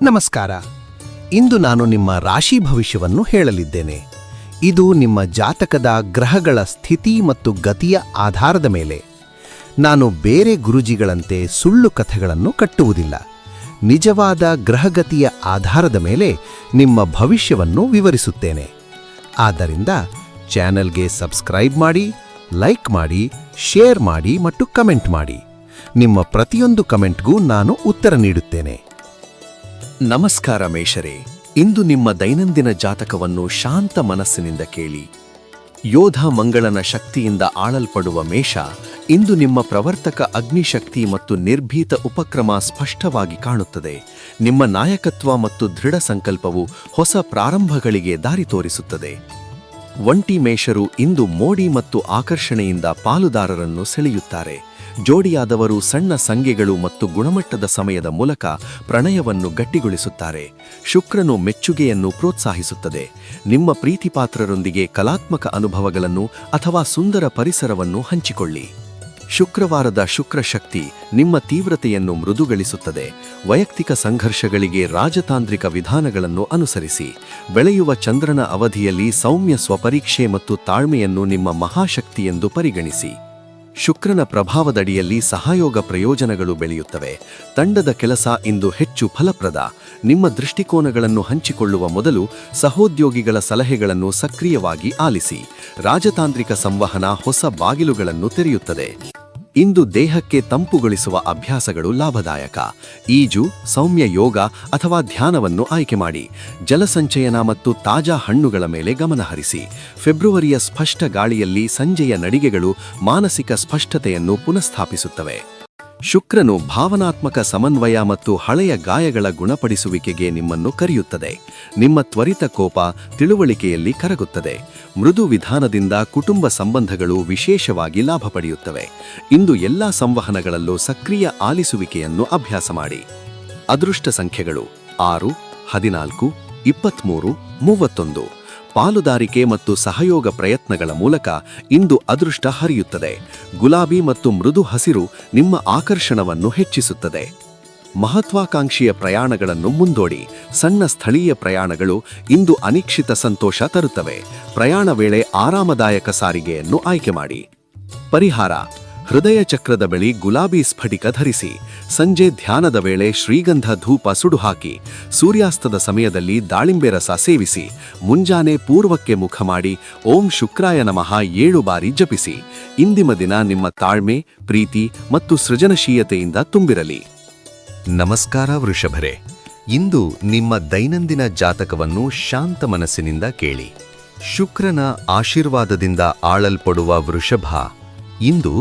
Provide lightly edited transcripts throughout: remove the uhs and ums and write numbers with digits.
ನಮಸ್ಕಾರ. ಇಂದು ನಾನು ನಿಮ್ಮ ರಾಶಿ ಭವಿಷ್ಯವನ್ನು ಹೇಳಲಿದ್ದೇನೆ. ಇದು ನಿಮ್ಮ ಜಾತಕದ ಗ್ರಹಗಳ ಸ್ಥಿತಿ ಮತ್ತು ಗತಿಯ ಆಧಾರದ ಮೇಲೆ. ನಾನು ಬೇರೆ ಗುರುಜಿಗಳಂತೆ ಸುಳ್ಳು ಕಥೆಗಳನ್ನು ಕಟ್ಟುವುದಿಲ್ಲ. ನಿಜವಾದ ಗ್ರಹಗತಿಯ ಆಧಾರದ ಮೇಲೆ ನಿಮ್ಮ ಭವಿಷ್ಯವನ್ನು ವಿವರಿಸುತ್ತೇನೆ. ಆದ್ದರಿಂದ ಚಾನೆಲ್ಗೆ ಸಬ್ಸ್ಕ್ರೈಬ್ ಮಾಡಿ, ಲೈಕ್ ಮಾಡಿ, ಶೇರ್ ಮಾಡಿ ಮತ್ತು ಕಮೆಂಟ್ ಮಾಡಿ. ನಿಮ್ಮ ಪ್ರತಿಯೊಂದು ಕಮೆಂಟ್ಗೂ ನಾನು ಉತ್ತರ ನೀಡುತ್ತೇನೆ. ನಮಸ್ಕಾರ ಮೇಷರೇ, ಇಂದು ನಿಮ್ಮ ದೈನಂದಿನ ಜಾತಕವನ್ನು ಶಾಂತ ಮನಸ್ಸಿನಿಂದ ಕೇಳಿ. ಯೋಧ ಮಂಗಳನ ಶಕ್ತಿಯಿಂದ ಆಳಲ್ಪಡುವ ಮೇಷ, ಇಂದು ನಿಮ್ಮ ಪ್ರವರ್ತಕ ಅಗ್ನಿಶಕ್ತಿ ಮತ್ತು ನಿರ್ಭೀತ ಉಪಕ್ರಮ ಸ್ಪಷ್ಟವಾಗಿ ಕಾಣುತ್ತದೆ. ನಿಮ್ಮ ನಾಯಕತ್ವ ಮತ್ತು ದೃಢ ಸಂಕಲ್ಪವು ಹೊಸ ಪ್ರಾರಂಭಗಳಿಗೆ ದಾರಿ ತೋರಿಸುತ್ತದೆ. ಒಂಟಿ ಮೇಷರು ಇಂದು ಮೋಡಿ ಮತ್ತು ಆಕರ್ಷಣೆಯಿಂದ ಪಾಲುದಾರರನ್ನು ಸೆಳೆಯುತ್ತಾರೆ. ಜೋಡಿಯಾದವರು ಸಣ್ಣ ಸಂಖ್ಯೆಗಳು ಮತ್ತು ಗುಣಮಟ್ಟದ ಸಮಯದ ಮೂಲಕ ಪ್ರಣಯವನ್ನು ಗಟ್ಟಿಗೊಳಿಸುತ್ತಾರೆ. ಶುಕ್ರನು ಮೆಚ್ಚುಗೆಯನ್ನು ಪ್ರೋತ್ಸಾಹಿಸುತ್ತದೆ. ನಿಮ್ಮ ಪ್ರೀತಿಪಾತ್ರರೊಂದಿಗೆ ಕಲಾತ್ಮಕ ಅನುಭವಗಳನ್ನು ಅಥವಾ ಸುಂದರ ಪರಿಸರವನ್ನು ಹಂಚಿಕೊಳ್ಳಿ. ಶುಕ್ರವಾರದ ಶುಕ್ರ ಶಕ್ತಿ ನಿಮ್ಮ ತೀವ್ರತೆಯನ್ನು ಮೃದುಗೊಳಿಸುತ್ತದೆ. ವೈಯಕ್ತಿಕ ಸಂಘರ್ಷಗಳಿಗೆ ರಾಜತಾಂತ್ರಿಕ ವಿಧಾನಗಳನ್ನು ಅನುಸರಿಸಿ. ಬೆಳೆಯುವ ಚಂದ್ರನ ಅವಧಿಯಲ್ಲಿ ಸೌಮ್ಯ ಸ್ವಪರೀಕ್ಷೆ ಮತ್ತು ತಾಳ್ಮೆಯನ್ನು ನಿಮ್ಮ ಮಹಾಶಕ್ತಿಯೆಂದು ಪರಿಗಣಿಸಿ. ಶುಕ್ರನ ಪ್ರಭಾವದಡಿಯಲ್ಲಿ ಸಹಯೋಗ ಪ್ರಯೋಜನಗಳು ಬೆಳೆಯುತ್ತವೆ. ತಂಡದ ಕೆಲಸ ಇಂದು ಹೆಚ್ಚು ಫಲಪ್ರದ. ನಿಮ್ಮ ದೃಷ್ಟಿಕೋನಗಳನ್ನು ಹಂಚಿಕೊಳ್ಳುವ ಮೊದಲು ಸಹೋದ್ಯೋಗಿಗಳ ಸಲಹೆಗಳನ್ನು ಸಕ್ರಿಯವಾಗಿ ಆಲಿಸಿ. ರಾಜತಾಂತ್ರಿಕ ಸಂವಹನ ಹೊಸ ಬಾಗಿಲುಗಳನ್ನು ತೆರೆಯುತ್ತದೆ. ಇಂದು ದೇಹಕ್ಕೆ ತಂಪುಗೊಳಿಸುವ ಅಭ್ಯಾಸಗಳು ಲಾಭದಾಯಕ. ಈಜು, ಸೌಮ್ಯ ಯೋಗ ಅಥವಾ ಧ್ಯಾನವನ್ನು ಆಯ್ಕೆ ಮಾಡಿ. ಜಲಸಂಚಯನ ಮತ್ತು ತಾಜಾ ಹಣ್ಣುಗಳ ಮೇಲೆ ಗಮನಹರಿಸಿ. ಫೆಬ್ರವರಿಯ ಸ್ಪಷ್ಟ ಗಾಳಿಯಲ್ಲಿ ಸಂಜೆಯ ನಡಿಗೆಗಳು ಮಾನಸಿಕ ಸ್ಪಷ್ಟತೆಯನ್ನು ಪುನಃಸ್ಥಾಪಿಸುತ್ತವೆ. ಶುಕ್ರನು ಭಾವನಾತ್ಮಕ ಸಮನ್ವಯ ಮತ್ತು ಹಳೆಯ ಗಾಯಗಳ ಗುಣಪಡಿಸುವಿಕೆಗೆ ನಿಮ್ಮನ್ನು ಕರೆಯುತ್ತದೆ. ನಿಮ್ಮ ತ್ವರಿತ ಕೋಪ ತಿಳುವಳಿಕೆಯಲ್ಲಿ ಕರಗುತ್ತದೆ. ಮೃದು ವಿಧಾನದಿಂದ ಕುಟುಂಬ ಸಂಬಂಧಗಳು ವಿಶೇಷವಾಗಿ ಲಾಭ ಪಡೆಯುತ್ತವೆ. ಇಂದು ಎಲ್ಲಾ ಸಂವಹನಗಳಲ್ಲೂ ಸಕ್ರಿಯ ಆಲಿಸುವಿಕೆಯನ್ನು ಅಭ್ಯಾಸ ಮಾಡಿ. ಅದೃಷ್ಟ ಸಂಖ್ಯೆಗಳು 6, 14, 23, 31. ಪಾಲುದಾರಿಕೆ ಮತ್ತು ಸಹಯೋಗ ಪ್ರಯತ್ನಗಳ ಮೂಲಕ ಇಂದು ಅದೃಷ್ಟ ಹರಿಯುತ್ತದೆ. ಗುಲಾಬಿ ಮತ್ತು ಮೃದು ಹಸಿರು ನಿಮ್ಮ ಆಕರ್ಷಣವನ್ನು ಹೆಚ್ಚಿಸುತ್ತದೆ. ಮಹತ್ವಾಕಾಂಕ್ಷಿಯ ಪ್ರಯಾಣಗಳನ್ನು ಮುಂದೂಡಿ. ಸಣ್ಣ ಸ್ಥಳೀಯ ಪ್ರಯಾಣಗಳು ಇಂದು ಅನಿರೀಕ್ಷಿತ ಸಂತೋಷ ತರುತ್ತವೆ. ಪ್ರಯಾಣ ವೇಳೆ ಆರಾಮದಾಯಕ ಸಾರಿಗೆಯನ್ನು ಆಯ್ಕೆ ಮಾಡಿ. ಪರಿಹಾರ: ಹೃದಯ ಚಕ್ರದ ಬಳಿ ಗುಲಾಬಿ ಸ್ಫಟಿಕ ಧರಿಸಿ. ಸಂಜೆ ಧ್ಯಾನದ ವೇಳೆ ಶ್ರೀಗಂಧ ಧೂಪ ಸುಡುಹಾಕಿ. ಸೂರ್ಯಾಸ್ತದ ಸಮಯದಲ್ಲಿ ದಾಳಿಂಬೆ ರಸ ಸೇವಿಸಿ. ಮುಂಜಾನೆ ಪೂರ್ವಕ್ಕೆ ಮುಖ ಮಾಡಿ ಓಂ ಶುಕ್ರಾಯ ನಮಃ 7 ಬಾರಿ ಜಪಿಸಿ. ಇಂದಿನ ದಿನ ನಿಮ್ಮ ತಾಳ್ಮೆ, ಪ್ರೀತಿ ಮತ್ತು ಸೃಜನಶೀಲತೆಯಿಂದ ತುಂಬಿರಲಿ. ನಮಸ್ಕಾರ ವೃಷಭರೇ, ಇಂದು ನಿಮ್ಮ ದೈನಂದಿನ ಜಾತಕವನ್ನು ಶಾಂತ ಮನಸ್ಸಿನಿಂದ ಕೇಳಿ. ಶುಕ್ರನ ಆಶೀರ್ವಾದದಿಂದ ಆಳಲ್ಪಡುವ ವೃಷಭ, ಇಂದು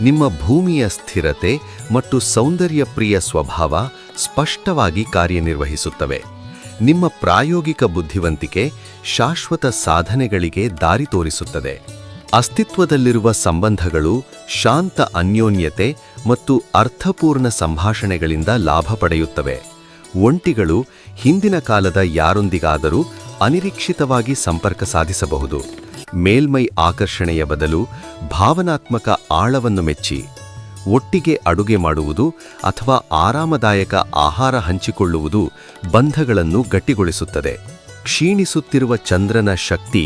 ನಿಮ್ಮ ಭೂಮಿಯ ಸ್ಥಿರತೆ ಮತ್ತು ಸೌಂದರ್ಯಪ್ರಿಯ ಸ್ವಭಾವ ಸ್ಪಷ್ಟವಾಗಿ ಕಾರ್ಯನಿರ್ವಹಿಸುತ್ತವೆ. ನಿಮ್ಮ ಪ್ರಾಯೋಗಿಕ ಬುದ್ಧಿವಂತಿಕೆ ಶಾಶ್ವತ ಸಾಧನೆಗಳಿಗೆ ದಾರಿ ತೋರಿಸುತ್ತದೆ. ಅಸ್ತಿತ್ವದಲ್ಲಿರುವ ಸಂಬಂಧಗಳು ಶಾಂತ ಅನ್ಯೋನ್ಯತೆ ಮತ್ತು ಅರ್ಥಪೂರ್ಣ ಸಂಭಾಷಣೆಗಳಿಂದ ಲಾಭ ಪಡೆಯುತ್ತವೆ. ಒಂಟಿಗಳು ಹಿಂದಿನ ಕಾಲದ ಯಾರೊಂದಿಗಾದರೂ ಅನಿರೀಕ್ಷಿತವಾಗಿ ಸಂಪರ್ಕ ಸಾಧಿಸಬಹುದು. ಮೇಲ್ಮೈ ಆಕರ್ಷಣೆಯ ಬದಲು ಭಾವನಾತ್ಮಕ ಆಳವನ್ನು ಮೆಚ್ಚಿ. ಒಟ್ಟಿಗೆ ಅಡುಗೆ ಮಾಡುವುದು ಅಥವಾ ಆರಾಮದಾಯಕ ಆಹಾರ ಹಂಚಿಕೊಳ್ಳುವುದು ಬಂಧಗಳನ್ನು ಗಟ್ಟಿಗೊಳಿಸುತ್ತದೆ. ಕ್ಷೀಣಿಸುತ್ತಿರುವ ಚಂದ್ರನ ಶಕ್ತಿ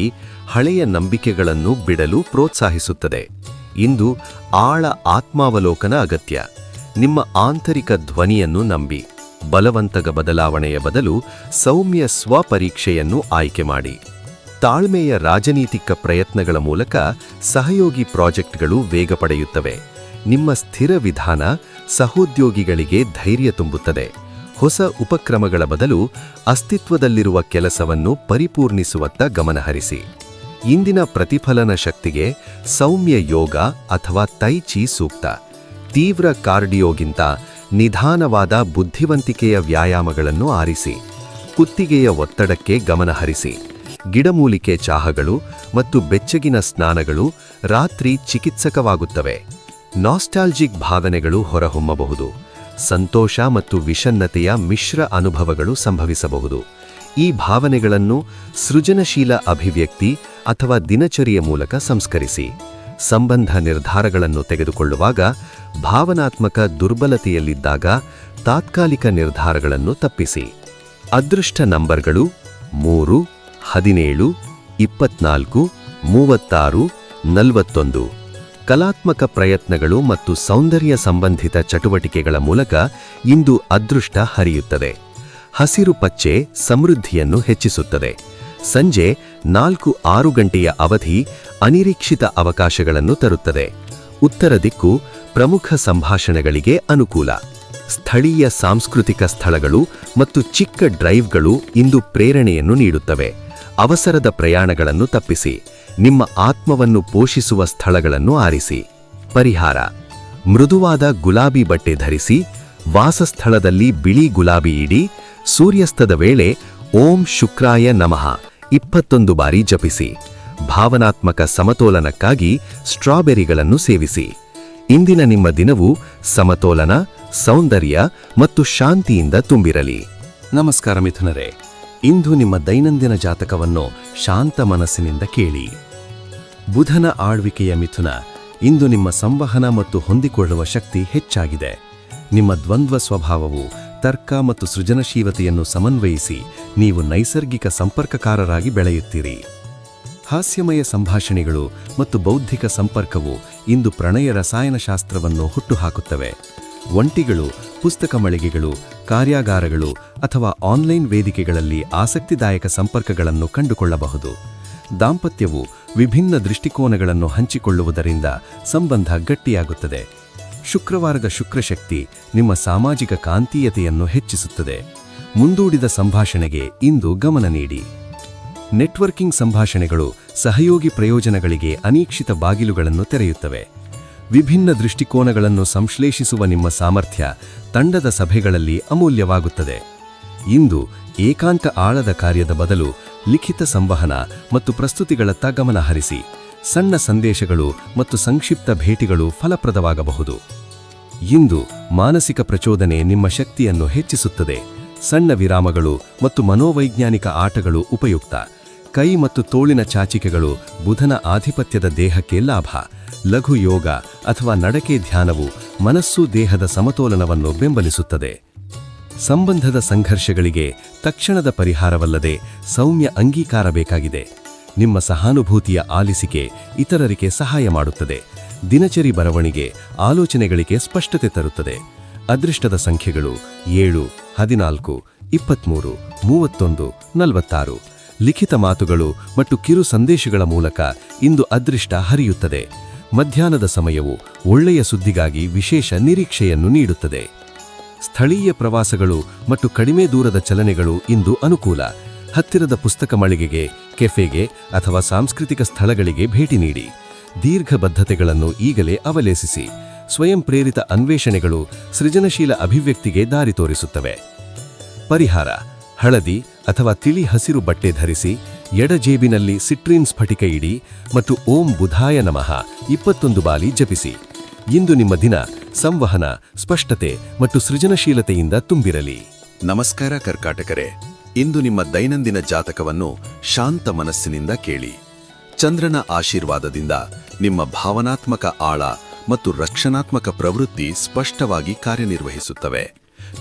ಹಳೆಯ ನಂಬಿಕೆಗಳನ್ನು ಬಿಡಲು ಪ್ರೋತ್ಸಾಹಿಸುತ್ತದೆ. ಇಂದು ಆಳ ಆತ್ಮಾವಲೋಕನ ಅಗತ್ಯ. ನಿಮ್ಮ ಆಂತರಿಕ ಧ್ವನಿಯನ್ನು ನಂಬಿ. ಬಲವಂತಕ ಬದಲಾವಣೆಯ ಬದಲು ಸೌಮ್ಯ ಸ್ವಪರೀಕ್ಷೆಯನ್ನು ಆಯ್ಕೆ ಮಾಡಿ. ತಾಳ್ಮೆಯ ರಾಜನೀತಿಕ ಪ್ರಯತ್ನಗಳ ಮೂಲಕ ಸಹಯೋಗಿ ಪ್ರಾಜೆಕ್ಟ್ಗಳು ವೇಗ ಪಡೆಯುತ್ತವೆ. ನಿಮ್ಮ ಸ್ಥಿರ ವಿಧಾನ ಸಹೋದ್ಯೋಗಿಗಳಿಗೆ ಧೈರ್ಯ ತುಂಬುತ್ತದೆ. ಹೊಸ ಉಪಕ್ರಮಗಳ ಬದಲು ಅಸ್ತಿತ್ವದಲ್ಲಿರುವ ಕೆಲಸವನ್ನು ಪರಿಪೂರ್ಣಿಸುವತ್ತ ಗಮನಹರಿಸಿ. ಇಂದಿನ ಪ್ರತಿಫಲನ ಶಕ್ತಿಗೆ ಸೌಮ್ಯ ಯೋಗ ಅಥವಾ ತೈಚಿ ಸೂಕ್ತ. ತೀವ್ರ ಕಾರ್ಡಿಯೋಗಿಂತ ನಿಧಾನವಾದ ಬುದ್ಧಿವಂತಿಕೆಯ ವ್ಯಾಯಾಮಗಳನ್ನು ಆರಿಸಿ. ಕುತ್ತಿಗೆಯ ಒತ್ತಡಕ್ಕೆ ಗಮನಹರಿಸಿ. ಗಿಡಮೂಲಿಕೆ ಚಾಹಗಳು ಮತ್ತು ಬೆಚ್ಚಗಿನ ಸ್ನಾನಗಳು ರಾತ್ರಿ ಚಿಕಿತ್ಸಕವಾಗುತ್ತವೆ. ನಾಸ್ಟಾಲ್ಜಿಕ್ ಭಾವನೆಗಳು ಹೊರಹೊಮ್ಮಬಹುದು. ಸಂತೋಷ ಮತ್ತು ವಿಷನ್ನತೆಯ ಮಿಶ್ರ ಅನುಭವಗಳು ಸಂಭವಿಸಬಹುದು. ಈ ಭಾವನೆಗಳನ್ನು ಸೃಜನಶೀಲ ಅಭಿವ್ಯಕ್ತಿ ಅಥವಾ ದಿನಚರಿಯ ಮೂಲಕ ಸಂಸ್ಕರಿಸಿ. ಸಂಬಂಧ ನಿರ್ಧಾರಗಳನ್ನು ತೆಗೆದುಕೊಳ್ಳುವಾಗ ಭಾವನಾತ್ಮಕ ದುರ್ಬಲತೆಯಲ್ಲಿದ್ದಾಗ ತಾತ್ಕಾಲಿಕ ನಿರ್ಧಾರಗಳನ್ನು ತಪ್ಪಿಸಿ. ಅದೃಷ್ಟ ನಂಬರ್ಗಳು 3, 17, 24, 36, 41. ಕಲಾತ್ಮಕ ಪ್ರಯತ್ನಗಳು ಮತ್ತು ಸೌಂದರ್ಯ ಸಂಬಂಧಿತ ಚಟುವಟಿಕೆಗಳ ಮೂಲಕ ಇಂದು ಅದೃಷ್ಟ ಹರಿಯುತ್ತದೆ. ಹಸಿರು ಪಚ್ಚೆ ಸಮೃದ್ಧಿಯನ್ನು ಹೆಚ್ಚಿಸುತ್ತದೆ. ಸಂಜೆ 4-6 ಗಂಟೆಯ ಅವಧಿ ಅನಿರೀಕ್ಷಿತ ಅವಕಾಶಗಳನ್ನು ತರುತ್ತದೆ. ಉತ್ತರ ದಿಕ್ಕು ಪ್ರಮುಖ ಸಂಭಾಷಣೆಗಳಿಗೆ ಅನುಕೂಲ. ಸ್ಥಳೀಯ ಸಾಂಸ್ಕೃತಿಕ ಸ್ಥಳಗಳು ಮತ್ತು ಚಿಕ್ಕ ಡ್ರೈವ್ಗಳು ಇಂದು ಪ್ರೇರಣೆಯನ್ನು ನೀಡುತ್ತವೆ. ಅವಸರದ ಪ್ರಯಾಣಗಳನ್ನು ತಪ್ಪಿಸಿ ನಿಮ್ಮ ಆತ್ಮವನ್ನು ಪೋಷಿಸುವ ಸ್ಥಳಗಳನ್ನು ಆರಿಸಿ. ಪರಿಹಾರ: ಮೃದುವಾದ ಗುಲಾಬಿ ಬಟ್ಟೆ ಧರಿಸಿ, ವಾಸಸ್ಥಳದಲ್ಲಿ ಬಿಳಿ ಗುಲಾಬಿ ಇಡಿ, ಸೂರ್ಯಾಸ್ತದ ವೇಳೆ ಓಂ ಶುಕ್ರಾಯ ನಮಃ 21 ಬಾರಿ ಜಪಿಸಿ. ಭಾವನಾತ್ಮಕ ಸಮತೋಲನಕ್ಕಾಗಿ ಸ್ಟ್ರಾಬೆರಿಗಳನ್ನು ಸೇವಿಸಿ. ಇಂದಿನ ನಿಮ್ಮ ದಿನವು ಸಮತೋಲನ, ಸೌಂದರ್ಯ ಮತ್ತು ಶಾಂತಿಯಿಂದ ತುಂಬಿರಲಿ. ನಮಸ್ಕಾರ ಮಿಥುನರೇ, ಇಂದು ನಿಮ್ಮ ದೈನಂದಿನ ಜಾತಕವನ್ನು ಶಾಂತ ಮನಸ್ಸಿನಿಂದ ಕೇಳಿ. ಬುಧನ ಆಳ್ವಿಕೆಯ ಮಿಥುನ, ಇಂದು ನಿಮ್ಮ ಸಂವಹನ ಮತ್ತು ಹೊಂದಿಕೊಳ್ಳುವ ಶಕ್ತಿ ಹೆಚ್ಚಾಗಿದೆ. ನಿಮ್ಮ ದ್ವಂದ್ವ ಸ್ವಭಾವವು ತರ್ಕ ಮತ್ತು ಸೃಜನಶೀಲತೆಯನ್ನು ಸಮನ್ವಯಿಸಿ ನೀವು ನೈಸರ್ಗಿಕ ಸಂಪರ್ಕಕಾರರಾಗಿ ಬೆಳೆಯುತ್ತೀರಿ. ಹಾಸ್ಯಮಯ ಸಂಭಾಷಣೆಗಳು ಮತ್ತು ಬೌದ್ಧಿಕ ಸಂಪರ್ಕವು ಇಂದು ಪ್ರಣಯ ರಸಾಯನಶಾಸ್ತ್ರವನ್ನು ಹುಟ್ಟುಹಾಕುತ್ತವೆ. ಒಂಟಿಗಳು ಪುಸ್ತಕ ಮಳಿಗೆಗಳು, ಕಾರ್ಯಾಗಾರಗಳು ಅಥವಾ ಆನ್ಲೈನ್ ವೇದಿಕೆಗಳಲ್ಲಿ ಆಸಕ್ತಿದಾಯಕ ಸಂಪರ್ಕಗಳನ್ನು ಕಂಡುಕೊಳ್ಳಬಹುದು. ದಾಂಪತ್ಯವು ವಿಭಿನ್ನ ದೃಷ್ಟಿಕೋನಗಳನ್ನು ಹಂಚಿಕೊಳ್ಳುವುದರಿಂದ ಸಂಬಂಧ ಗಟ್ಟಿಯಾಗುತ್ತದೆ. ಶುಕ್ರವಾರದ ಶುಕ್ರಶಕ್ತಿ ನಿಮ್ಮ ಸಾಮಾಜಿಕ ಕಾಂತೀಯತೆಯನ್ನು ಹೆಚ್ಚಿಸುತ್ತದೆ. ಮುಂದೂಡಿದ ಸಂಭಾಷಣೆಗೆ ಇಂದು ಗಮನ ನೀಡಿ. ನೆಟ್ವರ್ಕಿಂಗ್ ಸಂಭಾಷಣೆಗಳು ಸಹಯೋಗಿ ಪ್ರಯೋಜನಗಳಿಗೆ ಅನಿರೀಕ್ಷಿತ ಬಾಗಿಲುಗಳನ್ನು ತೆರೆಯುತ್ತವೆ. ವಿಭಿನ್ನ ದೃಷ್ಟಿಕೋನಗಳನ್ನು ಸಂಶ್ಲೇಷಿಸುವ ನಿಮ್ಮ ಸಾಮರ್ಥ್ಯ ತಂಡದ ಸಭೆಗಳಲ್ಲಿ ಅಮೂಲ್ಯವಾಗುತ್ತದೆ. ಇಂದು ಏಕಾಂತ ಆಳದ ಕಾರ್ಯದ ಬದಲು ಲಿಖಿತ ಸಂವಹನ ಮತ್ತು ಪ್ರಸ್ತುತಿಗಳತ್ತ ಗಮನ ಹರಿಸಿ. ಸಣ್ಣ ಸಂದೇಶಗಳು ಮತ್ತು ಸಂಕ್ಷಿಪ್ತ ಭೇಟಿಗಳು ಫಲಪ್ರದವಾಗಬಹುದು. ಇಂದು ಮಾನಸಿಕ ಪ್ರಚೋದನೆ ನಿಮ್ಮ ಶಕ್ತಿಯನ್ನು ಹೆಚ್ಚಿಸುತ್ತದೆ. ಸಣ್ಣ ವಿರಾಮಗಳು ಮತ್ತು ಮನೋವೈಜ್ಞಾನಿಕ ಆಟಗಳು ಉಪಯುಕ್ತ. ಕೈ ಮತ್ತು ತೋಳಿನ ಚಾಚಿಕೆಗಳು ಬುಧನ ಆಧಿಪತ್ಯದ ದೇಹಕ್ಕೆ ಲಾಭ. ಲಘು ಯೋಗ ಅಥವಾ ನಡಕೆ ಧ್ಯಾನವು ಮನಸ್ಸು ದೇಹದ ಸಮತೋಲನವನ್ನು ಬೆಂಬಲಿಸುತ್ತದೆ. ಸಂಬಂಧದ ಸಂಘರ್ಷಗಳಿಗೆ ತಕ್ಷಣದ ಪರಿಹಾರವಲ್ಲದೆ ಸೌಮ್ಯ ಅಂಗೀಕಾರ ಬೇಕಾಗಿದೆ. ನಿಮ್ಮ ಸಹಾನುಭೂತಿಯ ಆಲಿಸಿಕೆ ಇತರರಿಗೆ ಸಹಾಯ ಮಾಡುತ್ತದೆ. ದಿನಚರಿ ಬರವಣಿಗೆ ಆಲೋಚನೆಗಳಿಗೆ ಸ್ಪಷ್ಟತೆ ತರುತ್ತದೆ. ಅದೃಷ್ಟದ ಸಂಖ್ಯೆಗಳು 7, 14, 23, 31, 46. ಲಿಖಿತ ಮಾತುಗಳು ಮತ್ತು ಕಿರು ಸಂದೇಶಗಳ ಮೂಲಕ ಇಂದು ಅದೃಷ್ಟ ಹರಿಯುತ್ತದೆ. ಮಧ್ಯಾಹ್ನದ ಸಮಯವು ಒಳ್ಳೆಯ ಸುದ್ದಿಗಾಗಿ ವಿಶೇಷ ನಿರೀಕ್ಷೆಯನ್ನು ನೀಡುತ್ತದೆ. ಸ್ಥಳೀಯ ಪ್ರವಾಸಗಳು ಮತ್ತು ಕಡಿಮೆ ದೂರದ ಚಲನೆಗಳು ಇಂದು ಅನುಕೂಲ. ಹತ್ತಿರದ ಪುಸ್ತಕ ಮಳಿಗೆಗೆ, ಕೆಫೆಗೆ ಅಥವಾ ಸಾಂಸ್ಕೃತಿಕ ಸ್ಥಳಗಳಿಗೆ ಭೇಟಿ ನೀಡಿ. ದೀರ್ಘ ಬದ್ಧತೆಗಳನ್ನು ಈಗಲೇ ಅವಲೇಸಿಸಿ. ಸ್ವಯಂ ಪ್ರೇರಿತ ಅನ್ವೇಷಣೆಗಳು ಸೃಜನಶೀಲ ಅಭಿವ್ಯಕ್ತಿಗೆ ದಾರಿ ತೋರಿಸುತ್ತವೆ. ಪರಿಹಾರ: ಹಳದಿ ಅಥವಾ ತಿಳಿ ಹಸಿರು ಬಟ್ಟೆ ಧರಿಸಿ, ಎಡ ಜೇಬಿನಲ್ಲಿ ಸಿಟ್ರಿನ್ ಸ್ಫಟಿಕ ಇಡಿ ಮತ್ತು ಓಂ ಬುಧಾಯ ನಮಃ 21 ಬಾರಿ ಜಪಿಸಿ. ಇಂದು ನಿಮ್ಮ ದಿನ ಸಂವಹನ, ಸ್ಪಷ್ಟತೆ ಮತ್ತು ಸೃಜನಶೀಲತೆಯಿಂದ ತುಂಬಿರಲಿ. ನಮಸ್ಕಾರ ಕರ್ಕಾಟಕರೇ, ಇಂದು ನಿಮ್ಮ ದೈನಂದಿನ ಜಾತಕವನ್ನು ಶಾಂತ ಮನಸ್ಸಿನಿಂದ ಕೇಳಿ. ಚಂದ್ರನ ಆಶೀರ್ವಾದದಿಂದ ನಿಮ್ಮ ಭಾವನಾತ್ಮಕ ಆಳ ಮತ್ತು ರಕ್ಷಣಾತ್ಮಕ ಪ್ರವೃತ್ತಿ ಸ್ಪಷ್ಟವಾಗಿ ಕಾರ್ಯನಿರ್ವಹಿಸುತ್ತವೆ.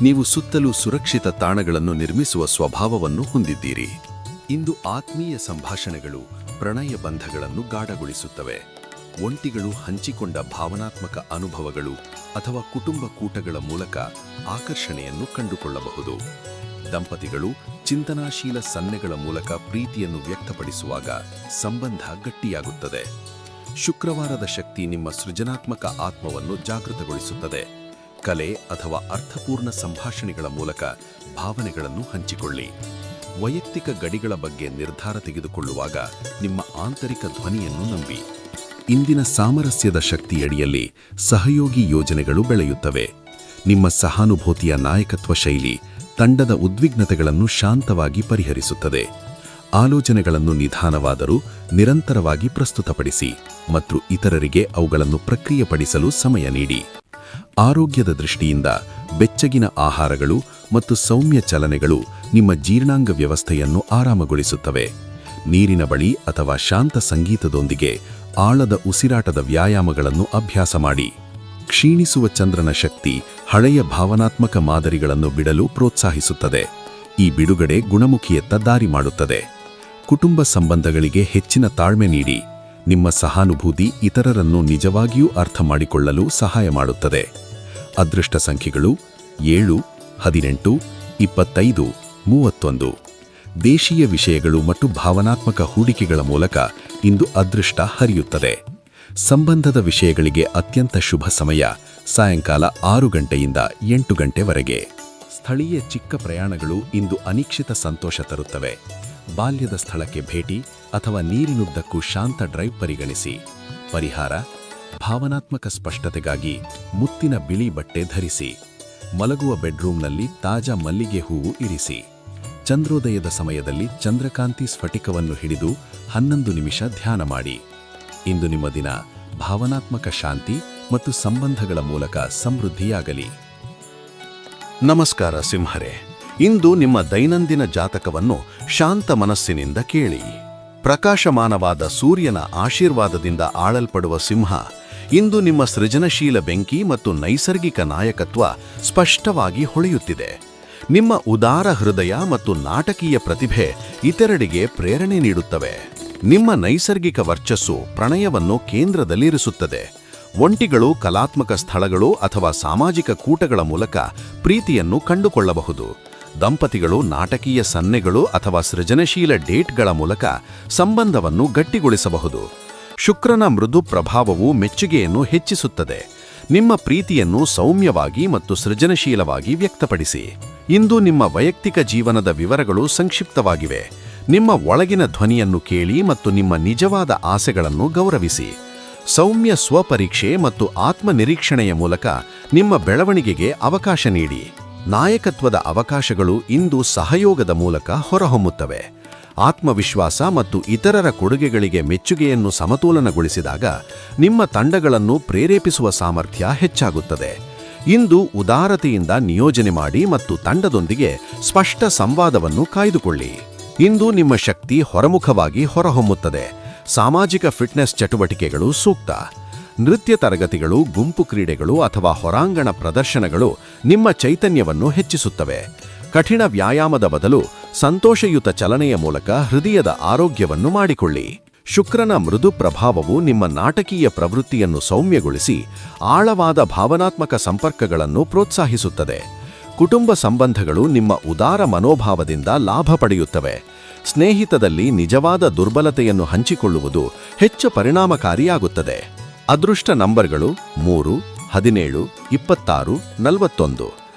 ನೀವು ಸುತ್ತಲೂ ಸುರಕ್ಷಿತ ತಾಣಗಳನ್ನು ನಿರ್ಮಿಸುವ ಸ್ವಭಾವವನ್ನು ಹೊಂದಿದ್ದೀರಿ. ಇಂದು ಆತ್ಮೀಯ ಸಂಭಾಷಣೆಗಳು ಪ್ರಣಯ ಬಂಧಗಳನ್ನು ಗಾಢಗೊಳಿಸುತ್ತವೆ. ಒಂಟಿಗಳು ಹಂಚಿಕೊಂಡ ಭಾವನಾತ್ಮಕ ಅನುಭವಗಳು ಅಥವಾ ಕುಟುಂಬ ಕೂಟಗಳ ಮೂಲಕ ಆಕರ್ಷಣೆಯನ್ನು ಕಂಡುಕೊಳ್ಳಬಹುದು. ದಂಪತಿಗಳು ಚಿಂತನಾಶೀಲ ಸನ್ನೆಗಳ ಮೂಲಕ ಪ್ರೀತಿಯನ್ನು ವ್ಯಕ್ತಪಡಿಸುವಾಗ ಸಂಬಂಧ ಗಟ್ಟಿಯಾಗುತ್ತದೆ. ಶುಕ್ರವಾರದ ಶಕ್ತಿ ನಿಮ್ಮ ಸೃಜನಾತ್ಮಕ ಆತ್ಮವನ್ನು ಜಾಗೃತಗೊಳಿಸುತ್ತದೆ. ಕಲೆ ಅಥವಾ ಅರ್ಥಪೂರ್ಣ ಸಂಭಾಷಣೆಗಳ ಮೂಲಕ ಭಾವನೆಗಳನ್ನು ಹಂಚಿಕೊಳ್ಳಿ. ವೈಯಕ್ತಿಕ ಗಡಿಗಳ ಬಗ್ಗೆ ನಿರ್ಧಾರ ತೆಗೆದುಕೊಳ್ಳುವಾಗ ನಿಮ್ಮ ಆಂತರಿಕ ಧ್ವನಿಯನ್ನು ನಂಬಿ. ಇಂದಿನ ಸಾಮರಸ್ಯದ ಶಕ್ತಿಯಡಿಯಲ್ಲಿ ಸಹಯೋಗಿ ಯೋಜನೆಗಳು ಬೆಳೆಯುತ್ತವೆ. ನಿಮ್ಮ ಸಹಾನುಭೂತಿಯ ನಾಯಕತ್ವ ಶೈಲಿ ತಂಡದ ಉದ್ವಿಗ್ನತೆಗಳನ್ನು ಶಾಂತವಾಗಿ ಪರಿಹರಿಸುತ್ತದೆ. ಆಲೋಚನೆಗಳನ್ನು ನಿಧಾನವಾದರೂ ನಿರಂತರವಾಗಿ ಪ್ರಸ್ತುತಪಡಿಸಿ ಮತ್ತು ಇತರರಿಗೆ ಅವುಗಳನ್ನು ಪ್ರಕ್ರಿಯೆಪಡಿಸಲು ಸಮಯ ನೀಡಿ. ಆರೋಗ್ಯದ ದೃಷ್ಟಿಯಿಂದ ಬೆಚ್ಚಗಿನ ಆಹಾರಗಳು ಮತ್ತು ಸೌಮ್ಯ ಚಲನೆಗಳು ನಿಮ್ಮ ಜೀರ್ಣಾಂಗ ವ್ಯವಸ್ಥೆಯನ್ನು ಆರಾಮಗೊಳಿಸುತ್ತವೆ. ನೀರಿನ ಬಳಿ ಅಥವಾ ಶಾಂತ ಸಂಗೀತದೊಂದಿಗೆ ಆಳದ ಉಸಿರಾಟದ ವ್ಯಾಯಾಮಗಳನ್ನು ಅಭ್ಯಾಸ ಮಾಡಿ. ಕ್ಷೀಣಿಸುವ ಚಂದ್ರನ ಶಕ್ತಿ ಹಳೆಯ ಭಾವನಾತ್ಮಕ ಮಾದರಿಗಳನ್ನು ಬಿಡಲು ಪ್ರೋತ್ಸಾಹಿಸುತ್ತದೆ. ಈ ಬಿಡುಗಡೆ ಗುಣಮುಖಿಯತ್ತ ದಾರಿ ಮಾಡುತ್ತದೆ. ಕುಟುಂಬ ಸಂಬಂಧಗಳಿಗೆ ಹೆಚ್ಚಿನ ತಾಳ್ಮೆ ನೀಡಿ. ನಿಮ್ಮ ಸಹಾನುಭೂತಿ ಇತರರನ್ನು ನಿಜವಾಗಿಯೂ ಅರ್ಥ ಮಾಡಿಕೊಳ್ಳಲು ಸಹಾಯ ಮಾಡುತ್ತದೆ. ಅದೃಷ್ಟ ಸಂಖ್ಯೆಗಳು 7, 18, 25, 31. ದೇಶೀಯ ವಿಷಯಗಳು ಮತ್ತು ಭಾವನಾತ್ಮಕ ಹೂಡಿಕೆಗಳ ಮೂಲಕ ಇಂದು ಅದೃಷ್ಟ ಹರಿಯುತ್ತದೆ. ಸಂಬಂಧದ ವಿಷಯಗಳಿಗೆ ಅತ್ಯಂತ ಶುಭ ಸಮಯ ಸಾಯಂಕಾಲ 6 ಗಂಟೆಯಿಂದ 8 ಗಂಟೆವರೆಗೆ. ಸ್ಥಳೀಯ ಚಿಕ್ಕ ಪ್ರಯಾಣಗಳು ಇಂದು ಅನಿಶ್ಚಿತ ಸಂತೋಷ ತರುತ್ತವೆ. ಬಾಲ್ಯದ ಸ್ಥಳಕ್ಕೆ ಭೇಟಿ ಅಥವಾ ನೀರಿನುದ್ದಕ್ಕೂ ಶಾಂತ ಡ್ರೈವ್ ಪರಿಗಣಿಸಿ. ಪರಿಹಾರ: ಭಾವನಾತ್ಮಕ ಸ್ಪಷ್ಟತೆಗಾಗಿ ಮುತ್ತಿನ ಬಿಳಿ ಬಟ್ಟೆ ಧರಿಸಿ. ಮಲಗುವ ಬೆಡ್ರೂಮ್ನಲ್ಲಿ ತಾಜಾ ಮಲ್ಲಿಗೆ ಹೂವು ಇರಿಸಿ. ಚಂದ್ರೋದಯದ ಸಮಯದಲ್ಲಿ ಚಂದ್ರಕಾಂತಿ ಸ್ಫಟಿಕವನ್ನು ಹಿಡಿದು 11 ನಿಮಿಷ ಧ್ಯಾನ ಮಾಡಿ. ಇಂದು ನಿಮ್ಮ ದಿನ ಭಾವನಾತ್ಮಕ ಶಾಂತಿ ಮತ್ತು ಸಂಬಂಧಗಳ ಮೂಲಕ ಸಮೃದ್ಧಿಯಾಗಲಿ. ನಮಸ್ಕಾರ ಸಿಂಹರೇ, ಇಂದು ನಿಮ್ಮ ದೈನಂದಿನ ಜಾತಕವನ್ನು ಶಾಂತ ಮನಸ್ಸಿನಿಂದ ಕೇಳಿ. ಪ್ರಕಾಶಮಾನವಾದ ಸೂರ್ಯನ ಆಶೀರ್ವಾದದಿಂದ ಆಳಲ್ಪಡುವ ಸಿಂಹ, ಇಂದು ನಿಮ್ಮ ಸೃಜನಶೀಲ ಬೆಂಕಿ ಮತ್ತು ನೈಸರ್ಗಿಕ ನಾಯಕತ್ವ ಸ್ಪಷ್ಟವಾಗಿ ಹೊಳೆಯುತ್ತಿದೆ. ನಿಮ್ಮ ಉದಾರ ಹೃದಯ ಮತ್ತು ನಾಟಕೀಯ ಪ್ರತಿಭೆ ಇತರರಿಗೆ ಪ್ರೇರಣೆ ನೀಡುತ್ತವೆ. ನಿಮ್ಮ ನೈಸರ್ಗಿಕ ವರ್ಚಸ್ಸು ಪ್ರಣಯವನ್ನು ಕೇಂದ್ರದಲ್ಲಿರಿಸುತ್ತದೆ. ಒಂಟಿಗಳು ಕಲಾತ್ಮಕ ಸ್ಥಳಗಳು ಅಥವಾ ಸಾಮಾಜಿಕ ಕೂಟಗಳ ಮೂಲಕ ಪ್ರೀತಿಯನ್ನು ಕಂಡುಕೊಳ್ಳಬಹುದು. ದಂಪತಿಗಳು ನಾಟಕೀಯ ಸನ್ನೆಗಳು ಅಥವಾ ಸೃಜನಶೀಲ ಡೇಟ್ಗಳ ಮೂಲಕ ಸಂಬಂಧವನ್ನು ಗಟ್ಟಿಗೊಳಿಸಬಹುದು. ಶುಕ್ರನ ಮೃದು ಪ್ರಭಾವವು ಮೆಚ್ಚುಗೆಯನ್ನು ಹೆಚ್ಚಿಸುತ್ತದೆ. ನಿಮ್ಮ ಪ್ರೀತಿಯನ್ನು ಸೌಮ್ಯವಾಗಿ ಮತ್ತು ಸೃಜನಶೀಲವಾಗಿ ವ್ಯಕ್ತಪಡಿಸಿ. ಇಂದು ನಿಮ್ಮ ವೈಯಕ್ತಿಕ ಜೀವನದ ವಿವರಗಳು ಸಂಕ್ಷಿಪ್ತವಾಗಿವೆ. ನಿಮ್ಮ ಒಳಗಿನ ಧ್ವನಿಯನ್ನು ಕೇಳಿ ಮತ್ತು ನಿಮ್ಮ ನಿಜವಾದ ಆಸೆಗಳನ್ನು ಗೌರವಿಸಿ. ಸೌಮ್ಯ ಸ್ವಪರೀಕ್ಷೆ ಮತ್ತು ಆತ್ಮನಿರೀಕ್ಷಣೆಯ ಮೂಲಕ ನಿಮ್ಮ ಬೆಳವಣಿಗೆಗೆ ಅವಕಾಶ ನೀಡಿ. ನಾಯಕತ್ವದ ಅವಕಾಶಗಳು ಇಂದು ಸಹಯೋಗದ ಮೂಲಕ ಹೊರಹೊಮ್ಮುತ್ತವೆ. ಆತ್ಮವಿಶ್ವಾಸ ಮತ್ತು ಇತರರ ಕೊಡುಗೆಗಳಿಗೆ ಮೆಚ್ಚುಗೆಯನ್ನು ಸಮತೋಲನಗೊಳಿಸಿದಾಗ ನಿಮ್ಮ ತಂಡಗಳನ್ನು ಪ್ರೇರೇಪಿಸುವ ಸಾಮರ್ಥ್ಯ ಹೆಚ್ಚಾಗುತ್ತದೆ. ಇಂದು ಉದಾರತೆಯಿಂದ ನಿಯೋಜನೆ ಮಾಡಿ ಮತ್ತು ತಂಡದೊಂದಿಗೆ ಸ್ಪಷ್ಟ ಸಂವಾದವನ್ನು ಕಾಯ್ದುಕೊಳ್ಳಿ. ಇಂದು ನಿಮ್ಮ ಶಕ್ತಿ ಹೊರಮುಖವಾಗಿ ಹೊರಹೊಮ್ಮುತ್ತದೆ. ಸಾಮಾಜಿಕ ಫಿಟ್ನೆಸ್ ಚಟುವಟಿಕೆಗಳು ಸೂಕ್ತ. ನೃತ್ಯ ತರಗತಿಗಳು, ಗುಂಪು ಕ್ರೀಡೆಗಳು ಅಥವಾ ಹೊರಾಂಗಣ ಪ್ರದರ್ಶನಗಳು ನಿಮ್ಮ ಚೈತನ್ಯವನ್ನು ಹೆಚ್ಚಿಸುತ್ತವೆ. ಕಠಿಣ ವ್ಯಾಯಾಮದ ಬದಲು ಸಂತೋಷಯುತ ಚಲನೆಯ ಮೂಲಕ ಹೃದಯದ ಆರೋಗ್ಯವನ್ನು ಮಾಡಿಕೊಳ್ಳಿ. ಶುಕ್ರನ ಮೃದು ಪ್ರಭಾವವು ನಿಮ್ಮ ನಾಟಕೀಯ ಪ್ರವೃತ್ತಿಯನ್ನು ಸೌಮ್ಯಗೊಳಿಸಿ ಆಳವಾದ ಭಾವನಾತ್ಮಕ ಸಂಪರ್ಕಗಳನ್ನು ಪ್ರೋತ್ಸಾಹಿಸುತ್ತದೆ. ಕುಟುಂಬ ಸಂಬಂಧಗಳು ನಿಮ್ಮ ಉದಾರ ಮನೋಭಾವದಿಂದ ಲಾಭ ಪಡೆಯುತ್ತವೆ. ಸ್ನೇಹಿತದಲ್ಲಿ ನಿಜವಾದ ದುರ್ಬಲತೆಯನ್ನು ಹಂಚಿಕೊಳ್ಳುವುದು ಹೆಚ್ಚು ಪರಿಣಾಮಕಾರಿಯಾಗುತ್ತದೆ. ಅದೃಷ್ಟ ನಂಬರ್ಗಳು 3, 17, 26, 41.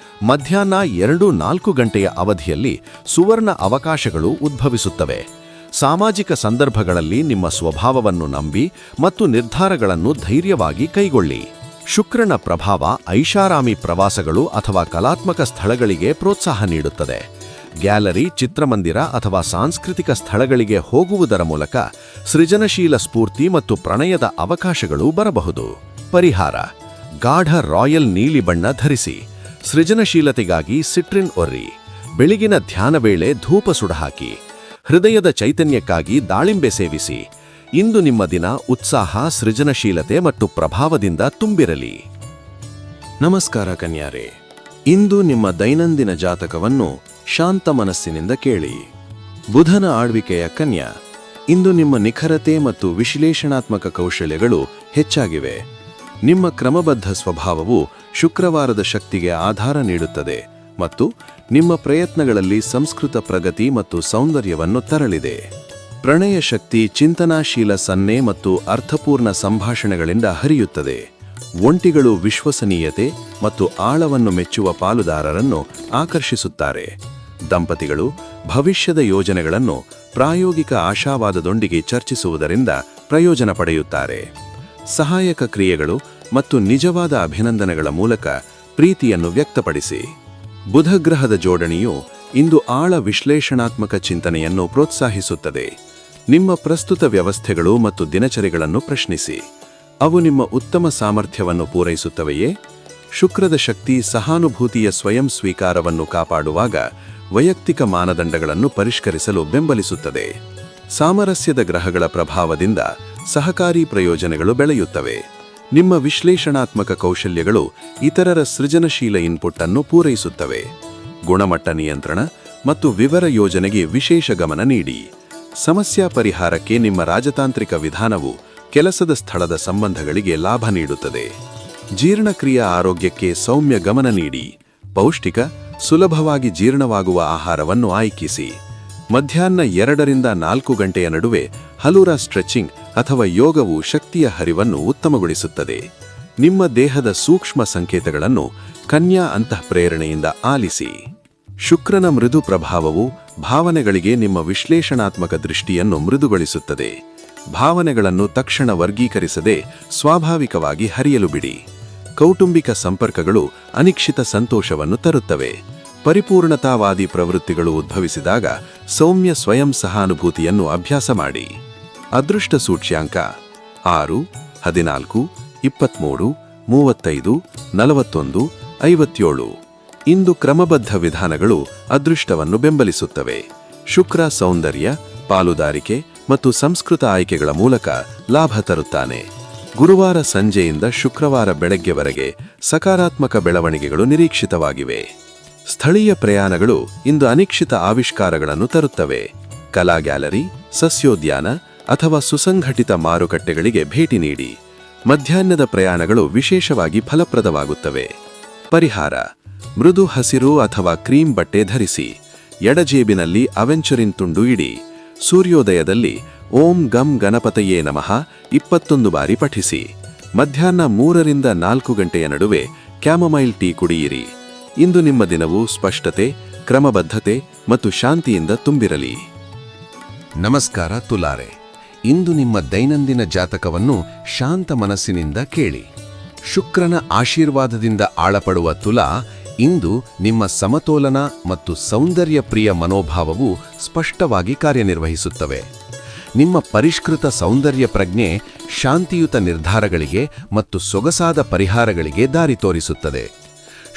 ಮಧ್ಯಾಹ್ನ 2-4 ಗಂಟೆಯ ಅವಧಿಯಲ್ಲಿ ಸುವರ್ಣ ಅವಕಾಶಗಳು ಉದ್ಭವಿಸುತ್ತವೆ. ಸಾಮಾಜಿಕ ಸಂದರ್ಭಗಳಲ್ಲಿ ನಿಮ್ಮ ಸ್ವಭಾವವನ್ನು ನಂಬಿ ಮತ್ತು ನಿರ್ಧಾರಗಳನ್ನು ಧೈರ್ಯವಾಗಿ ಕೈಗೊಳ್ಳಿ. ಶುಕ್ರನ ಪ್ರಭಾವ ಐಷಾರಾಮಿ ಪ್ರವಾಸಗಳು ಅಥವಾ ಕಲಾತ್ಮಕ ಸ್ಥಳಗಳಿಗೆ ಪ್ರೋತ್ಸಾಹ ನೀಡುತ್ತದೆ. ಗ್ಯಾಲರಿ, ಚಿತ್ರಮಂದಿರ ಅಥವಾ ಸಾಂಸ್ಕೃತಿಕ ಸ್ಥಳಗಳಿಗೆ ಹೋಗುವುದರ ಮೂಲಕ ಸೃಜನಶೀಲ ಸ್ಫೂರ್ತಿ ಮತ್ತು ಪ್ರಣಯದ ಅವಕಾಶಗಳು ಬರಬಹುದು. ಪರಿಹಾರ: ಗಾಢ ರಾಯಲ್ ನೀಲಿ ಬಣ್ಣ ಧರಿಸಿ. ಸೃಜನಶೀಲತೆಗಾಗಿ ಸಿಟ್ರಿನ್ ಒರ್ರಿ. ಬೆಳಗಿನ ಧ್ಯಾನ ವೇಳೆ ಧೂಪ ಸುಡಹಾಕಿ. ಹೃದಯದ ಚೈತನ್ಯಕ್ಕಾಗಿ ದಾಳಿಂಬೆ ಸೇವಿಸಿ. ಇಂದು ನಿಮ್ಮ ದಿನ ಉತ್ಸಾಹ, ಸೃಜನಶೀಲತೆ ಮತ್ತು ಪ್ರಭಾವದಿಂದ ತುಂಬಿರಲಿ. ನಮಸ್ಕಾರ ಕನ್ಯಾರೇ, ಇಂದು ನಿಮ್ಮ ದೈನಂದಿನ ಜಾತಕವನ್ನು ಶಾಂತ ಮನಸ್ಸಿನಿಂದ ಕೇಳಿ. ಬುಧನ ಆಳ್ವಿಕೆಯ ಕನ್ಯಾ, ಇಂದು ನಿಮ್ಮ ನಿಖರತೆ ಮತ್ತು ವಿಶ್ಲೇಷಣಾತ್ಮಕ ಕೌಶಲ್ಯಗಳು ಹೆಚ್ಚಾಗಿವೆ. ನಿಮ್ಮ ಕ್ರಮಬದ್ಧ ಸ್ವಭಾವವು ಶುಕ್ರವಾರದ ಶಕ್ತಿಗೆ ಆಧಾರ ನೀಡುತ್ತದೆ ಮತ್ತು ನಿಮ್ಮ ಪ್ರಯತ್ನಗಳಲ್ಲಿ ಸಂಸ್ಕೃತ ಪ್ರಗತಿ ಮತ್ತು ಸೌಂದರ್ಯವನ್ನು ತರಲಿದೆ. ಪ್ರಣಯ ಶಕ್ತಿ ಚಿಂತನಾಶೀಲ ಸನ್ನೆ ಮತ್ತು ಅರ್ಥಪೂರ್ಣ ಸಂಭಾಷಣೆಗಳಿಂದ ಹರಿಯುತ್ತದೆ. ಒಂಟಿಗಳು ವಿಶ್ವಸನೀಯತೆ ಮತ್ತು ಆಳವನ್ನು ಮೆಚ್ಚುವ ಪಾಲುದಾರರನ್ನು ಆಕರ್ಷಿಸುತ್ತಾರೆ. ದಂಪತಿಗಳು ಭವಿಷ್ಯದ ಯೋಜನೆಗಳನ್ನು ಪ್ರಾಯೋಗಿಕ ಆಶಾವಾದದೊಂದಿಗೆ ಚರ್ಚಿಸುವುದರಿಂದ ಪ್ರಯೋಜನ ಪಡೆಯುತ್ತಾರೆ. ಸಹಾಯಕ ಕ್ರಿಯೆಗಳು ಮತ್ತು ನಿಜವಾದ ಅಭಿನಂದನೆಗಳ ಮೂಲಕ ಪ್ರೀತಿಯನ್ನು ವ್ಯಕ್ತಪಡಿಸಿ. ಬುಧಗ್ರಹದ ಜೋಡಣೆಯು ಇಂದು ಆಳ ವಿಶ್ಲೇಷಣಾತ್ಮಕ ಚಿಂತನೆಯನ್ನು ಪ್ರೋತ್ಸಾಹಿಸುತ್ತದೆ. ನಿಮ್ಮ ಪ್ರಸ್ತುತ ವ್ಯವಸ್ಥೆಗಳು ಮತ್ತು ದಿನಚರಿಗಳನ್ನು ಪ್ರಶ್ನಿಸಿ. ಅವು ನಿಮ್ಮ ಉತ್ತಮ ಸಾಮರ್ಥ್ಯವನ್ನು ಪೂರೈಸುತ್ತವೆಯೇ? ಶುಕ್ರದ ಶಕ್ತಿ ಸಹಾನುಭೂತಿಯ ಸ್ವಯಂ ಸ್ವೀಕಾರವನ್ನು ಕಾಪಾಡುವಾಗ ವೈಯಕ್ತಿಕ ಮಾನದಂಡಗಳನ್ನು ಪರಿಷ್ಕರಿಸಲು ಬೆಂಬಲಿಸುತ್ತದೆ. ಸಾಮರಸ್ಯದ ಗ್ರಹಗಳ ಪ್ರಭಾವದಿಂದ ಸಹಕಾರಿ ಪ್ರಯೋಜನಗಳು ಬೆಳೆಯುತ್ತವೆ. ನಿಮ್ಮ ವಿಶ್ಲೇಷಣಾತ್ಮಕ ಕೌಶಲ್ಯಗಳು ಇತರರ ಸೃಜನಶೀಲ ಇನ್ಪುಟ್ ಅನ್ನು ಪೂರೈಸುತ್ತವೆ. ಗುಣಮಟ್ಟ ನಿಯಂತ್ರಣ ಮತ್ತು ವಿವರ ಯೋಜನೆಗೆ ವಿಶೇಷ ಗಮನ ನೀಡಿ. ಸಮಸ್ಯಾ ಪರಿಹಾರಕ್ಕೆ ನಿಮ್ಮ ರಾಜತಾಂತ್ರಿಕ ವಿಧಾನವು ಕೆಲಸದ ಸ್ಥಳದ ಸಂಬಂಧಗಳಿಗೆ ಲಾಭ ನೀಡುತ್ತದೆ. ಜೀರ್ಣಕ್ರಿಯಾ ಆರೋಗ್ಯಕ್ಕೆ ಸೌಮ್ಯ ಗಮನ ನೀಡಿ. ಪೌಷ್ಟಿಕ, ಸುಲಭವಾಗಿ ಜೀರ್ಣವಾಗುವ ಆಹಾರವನ್ನು ಆಯ್ಕಿಸಿ. ಮಧ್ಯಾಹ್ನ 2 ರಿಂದ 4 ಗಂಟೆಯ ನಡುವೆ ಹಲುರ ಸ್ಟ್ರೆಚಿಂಗ್ ಅಥವಾ ಯೋಗವು ಶಕ್ತಿಯ ಹರಿವನ್ನು ಉತ್ತಮಗೊಳಿಸುತ್ತದೆ. ನಿಮ್ಮ ದೇಹದ ಸೂಕ್ಷ್ಮ ಸಂಕೇತಗಳನ್ನು ಕನ್ಯಾ ಅಂತಃಪ್ರೇರಣೆಯಿಂದ ಆಲಿಸಿ. ಶುಕ್ರನ ಮೃದು ಪ್ರಭಾವವು ಭಾವನೆಗಳಿಗೆ ನಿಮ್ಮ ವಿಶ್ಲೇಷಣಾತ್ಮಕ ದೃಷ್ಟಿಯನ್ನು ಮೃದುಗೊಳಿಸುತ್ತದೆ. ಭಾವನೆಗಳನ್ನು ತಕ್ಷಣ ವರ್ಗೀಕರಿಸದೆ ಸ್ವಾಭಾವಿಕವಾಗಿ ಹರಿಯಲು ಬಿಡಿ. ಕೌಟುಂಬಿಕ ಸಂಪರ್ಕಗಳು ಅನಿಶ್ಚಿತ ಸಂತೋಷವನ್ನು ತರುತ್ತವೆ. ಪರಿಪೂರ್ಣತಾವಾದಿ ಪ್ರವೃತ್ತಿಗಳು ಉದ್ಭವಿಸಿದಾಗ ಸೌಮ್ಯ ಸ್ವಯಂ ಸಹಾನುಭೂತಿಯನ್ನು ಅಭ್ಯಾಸ ಮಾಡಿ. ಅದೃಷ್ಟ ಸೂಚ್ಯಾಂಕ 6, 14, 23, 35, 41, 57. ಇಂದು ಕ್ರಮಬದ್ಧ ವಿಧಾನಗಳು ಅದೃಷ್ಟವನ್ನು ಬೆಂಬಲಿಸುತ್ತವೆ. ಶುಕ್ರ ಸೌಂದರ್ಯ, ಪಾಲುದಾರಿಕೆ ಮತ್ತು ಸಂಸ್ಕೃತ ಆಯ್ಕೆಗಳ ಮೂಲಕ ಲಾಭ ತರುತ್ತಾನೆ. ಗುರುವಾರ ಸಂಜೆಯಿಂದ ಶುಕ್ರವಾರ ಬೆಳಗ್ಗೆವರೆಗೆ ಸಕಾರಾತ್ಮಕ ಬೆಳವಣಿಗೆಗಳು ನಿರೀಕ್ಷಿತವಾಗಿವೆ. ಸ್ಥಳೀಯ ಪ್ರಯಾಣಗಳು ಇಂದು ಅನಿಶ್ಚಿತ ಆವಿಷ್ಕಾರಗಳನ್ನು ತರುತ್ತವೆ. ಕಲಾ ಗ್ಯಾಲರಿ, ಸಸ್ಯೋದ್ಯಾನ ಅಥವಾ ಸುಸಂಘಟಿತ ಮಾರುಕಟ್ಟೆಗಳಿಗೆ ಭೇಟಿ ನೀಡಿ. ಮಧ್ಯಾಹ್ನದ ಪ್ರಯಾಣಗಳು ವಿಶೇಷವಾಗಿ ಫಲಪ್ರದವಾಗುತ್ತವೆ. ಪರಿಹಾರ: ಮೃದು ಹಸಿರು ಅಥವಾ ಕ್ರೀಮ್ ಬಟ್ಟೆ ಧರಿಸಿ. ಎಡಜೇಬಿನಲ್ಲಿ ಅವೆಂಚರಿನ್ ತುಂಡು ಇಡಿ. ಸೂರ್ಯೋದಯದಲ್ಲಿ ಓಂ ಗಂ ಗಣಪತಯೇ ನಮಃ 21 ಬಾರಿ ಪಠಿಸಿ. ಮಧ್ಯಾಹ್ನ 3 ರಿಂದ 4 ಗಂಟೆಯ ನಡುವೆ ಕ್ಯಾಮಮೈಲ್ ಟೀ ಕುಡಿಯಿರಿ. ಇಂದು ನಿಮ್ಮ ದಿನವು ಸ್ಪಷ್ಟತೆ, ಕ್ರಮಬದ್ಧತೆ ಮತ್ತು ಶಾಂತಿಯಿಂದ ತುಂಬಿರಲಿ. ನಮಸ್ಕಾರ ತುಲಾರೆ. ಇಂದು ನಿಮ್ಮ ದೈನಂದಿನ ಜಾತಕವನ್ನು ಶಾಂತ ಮನಸ್ಸಿನಿಂದ ಕೇಳಿ. ಶುಕ್ರನ ಆಶೀರ್ವಾದದಿಂದ ಆಳಪಡುವ ತುಲಾ, ಇಂದು ನಿಮ್ಮ ಸಮತೋಲನ ಮತ್ತು ಸೌಂದರ್ಯ ಪ್ರಿಯ ಮನೋಭಾವವು ಸ್ಪಷ್ಟವಾಗಿ ಕಾರ್ಯನಿರ್ವಹಿಸುತ್ತವೆ. ನಿಮ್ಮ ಪರಿಷ್ಕೃತ ಸೌಂದರ್ಯ ಪ್ರಜ್ಞೆ ಶಾಂತಿಯುತ ನಿರ್ಧಾರಗಳಿಗೆ ಮತ್ತು ಸೊಗಸಾದ ಪರಿಹಾರಗಳಿಗೆ ದಾರಿ ತೋರಿಸುತ್ತದೆ.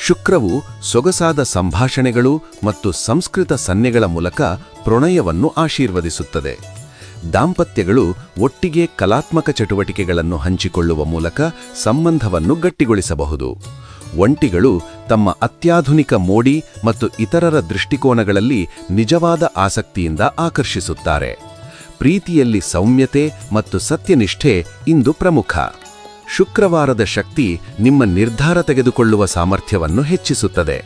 ಶುಕ್ರವು ಸೊಗಸಾದ ಸಂಭಾಷಣೆಗಳು ಮತ್ತು ಸಂಸ್ಕೃತ ಸನ್ನೆಗಳ ಮೂಲಕ ಪ್ರಣಯವನ್ನು ಆಶೀರ್ವದಿಸುತ್ತದೆ. ದಾಂಪತ್ಯಗಳು ಒಟ್ಟಿಗೆ ಕಲಾತ್ಮಕ ಚಟುವಟಿಕೆಗಳನ್ನು ಹಂಚಿಕೊಳ್ಳುವ ಮೂಲಕ ಸಂಬಂಧವನ್ನು ಗಟ್ಟಿಗೊಳಿಸಬಹುದು. ಒಂಟಿಗಳು ತಮ್ಮ ಅತ್ಯಾಧುನಿಕ ಮೋಡಿ ಮತ್ತು ಇತರರ ದೃಷ್ಟಿಕೋನಗಳಲ್ಲಿ ನಿಜವಾದ ಆಸಕ್ತಿಯಿಂದ ಆಕರ್ಷಿಸುತ್ತಾರೆ. ಪ್ರೀತಿಯಲ್ಲಿ ಸೌಮ್ಯತೆ ಮತ್ತು ಸತ್ಯನಿಷ್ಠೆ ಇಂದು ಪ್ರಮುಖ. ಶುಕ್ರವಾರದ ಶಕ್ತಿ ನಿಮ್ಮ ನಿರ್ಧಾರ ತೆಗೆದುಕೊಳ್ಳುವ ಸಾಮರ್ಥ್ಯವನ್ನು ಹೆಚ್ಚಿಸುತ್ತದೆ.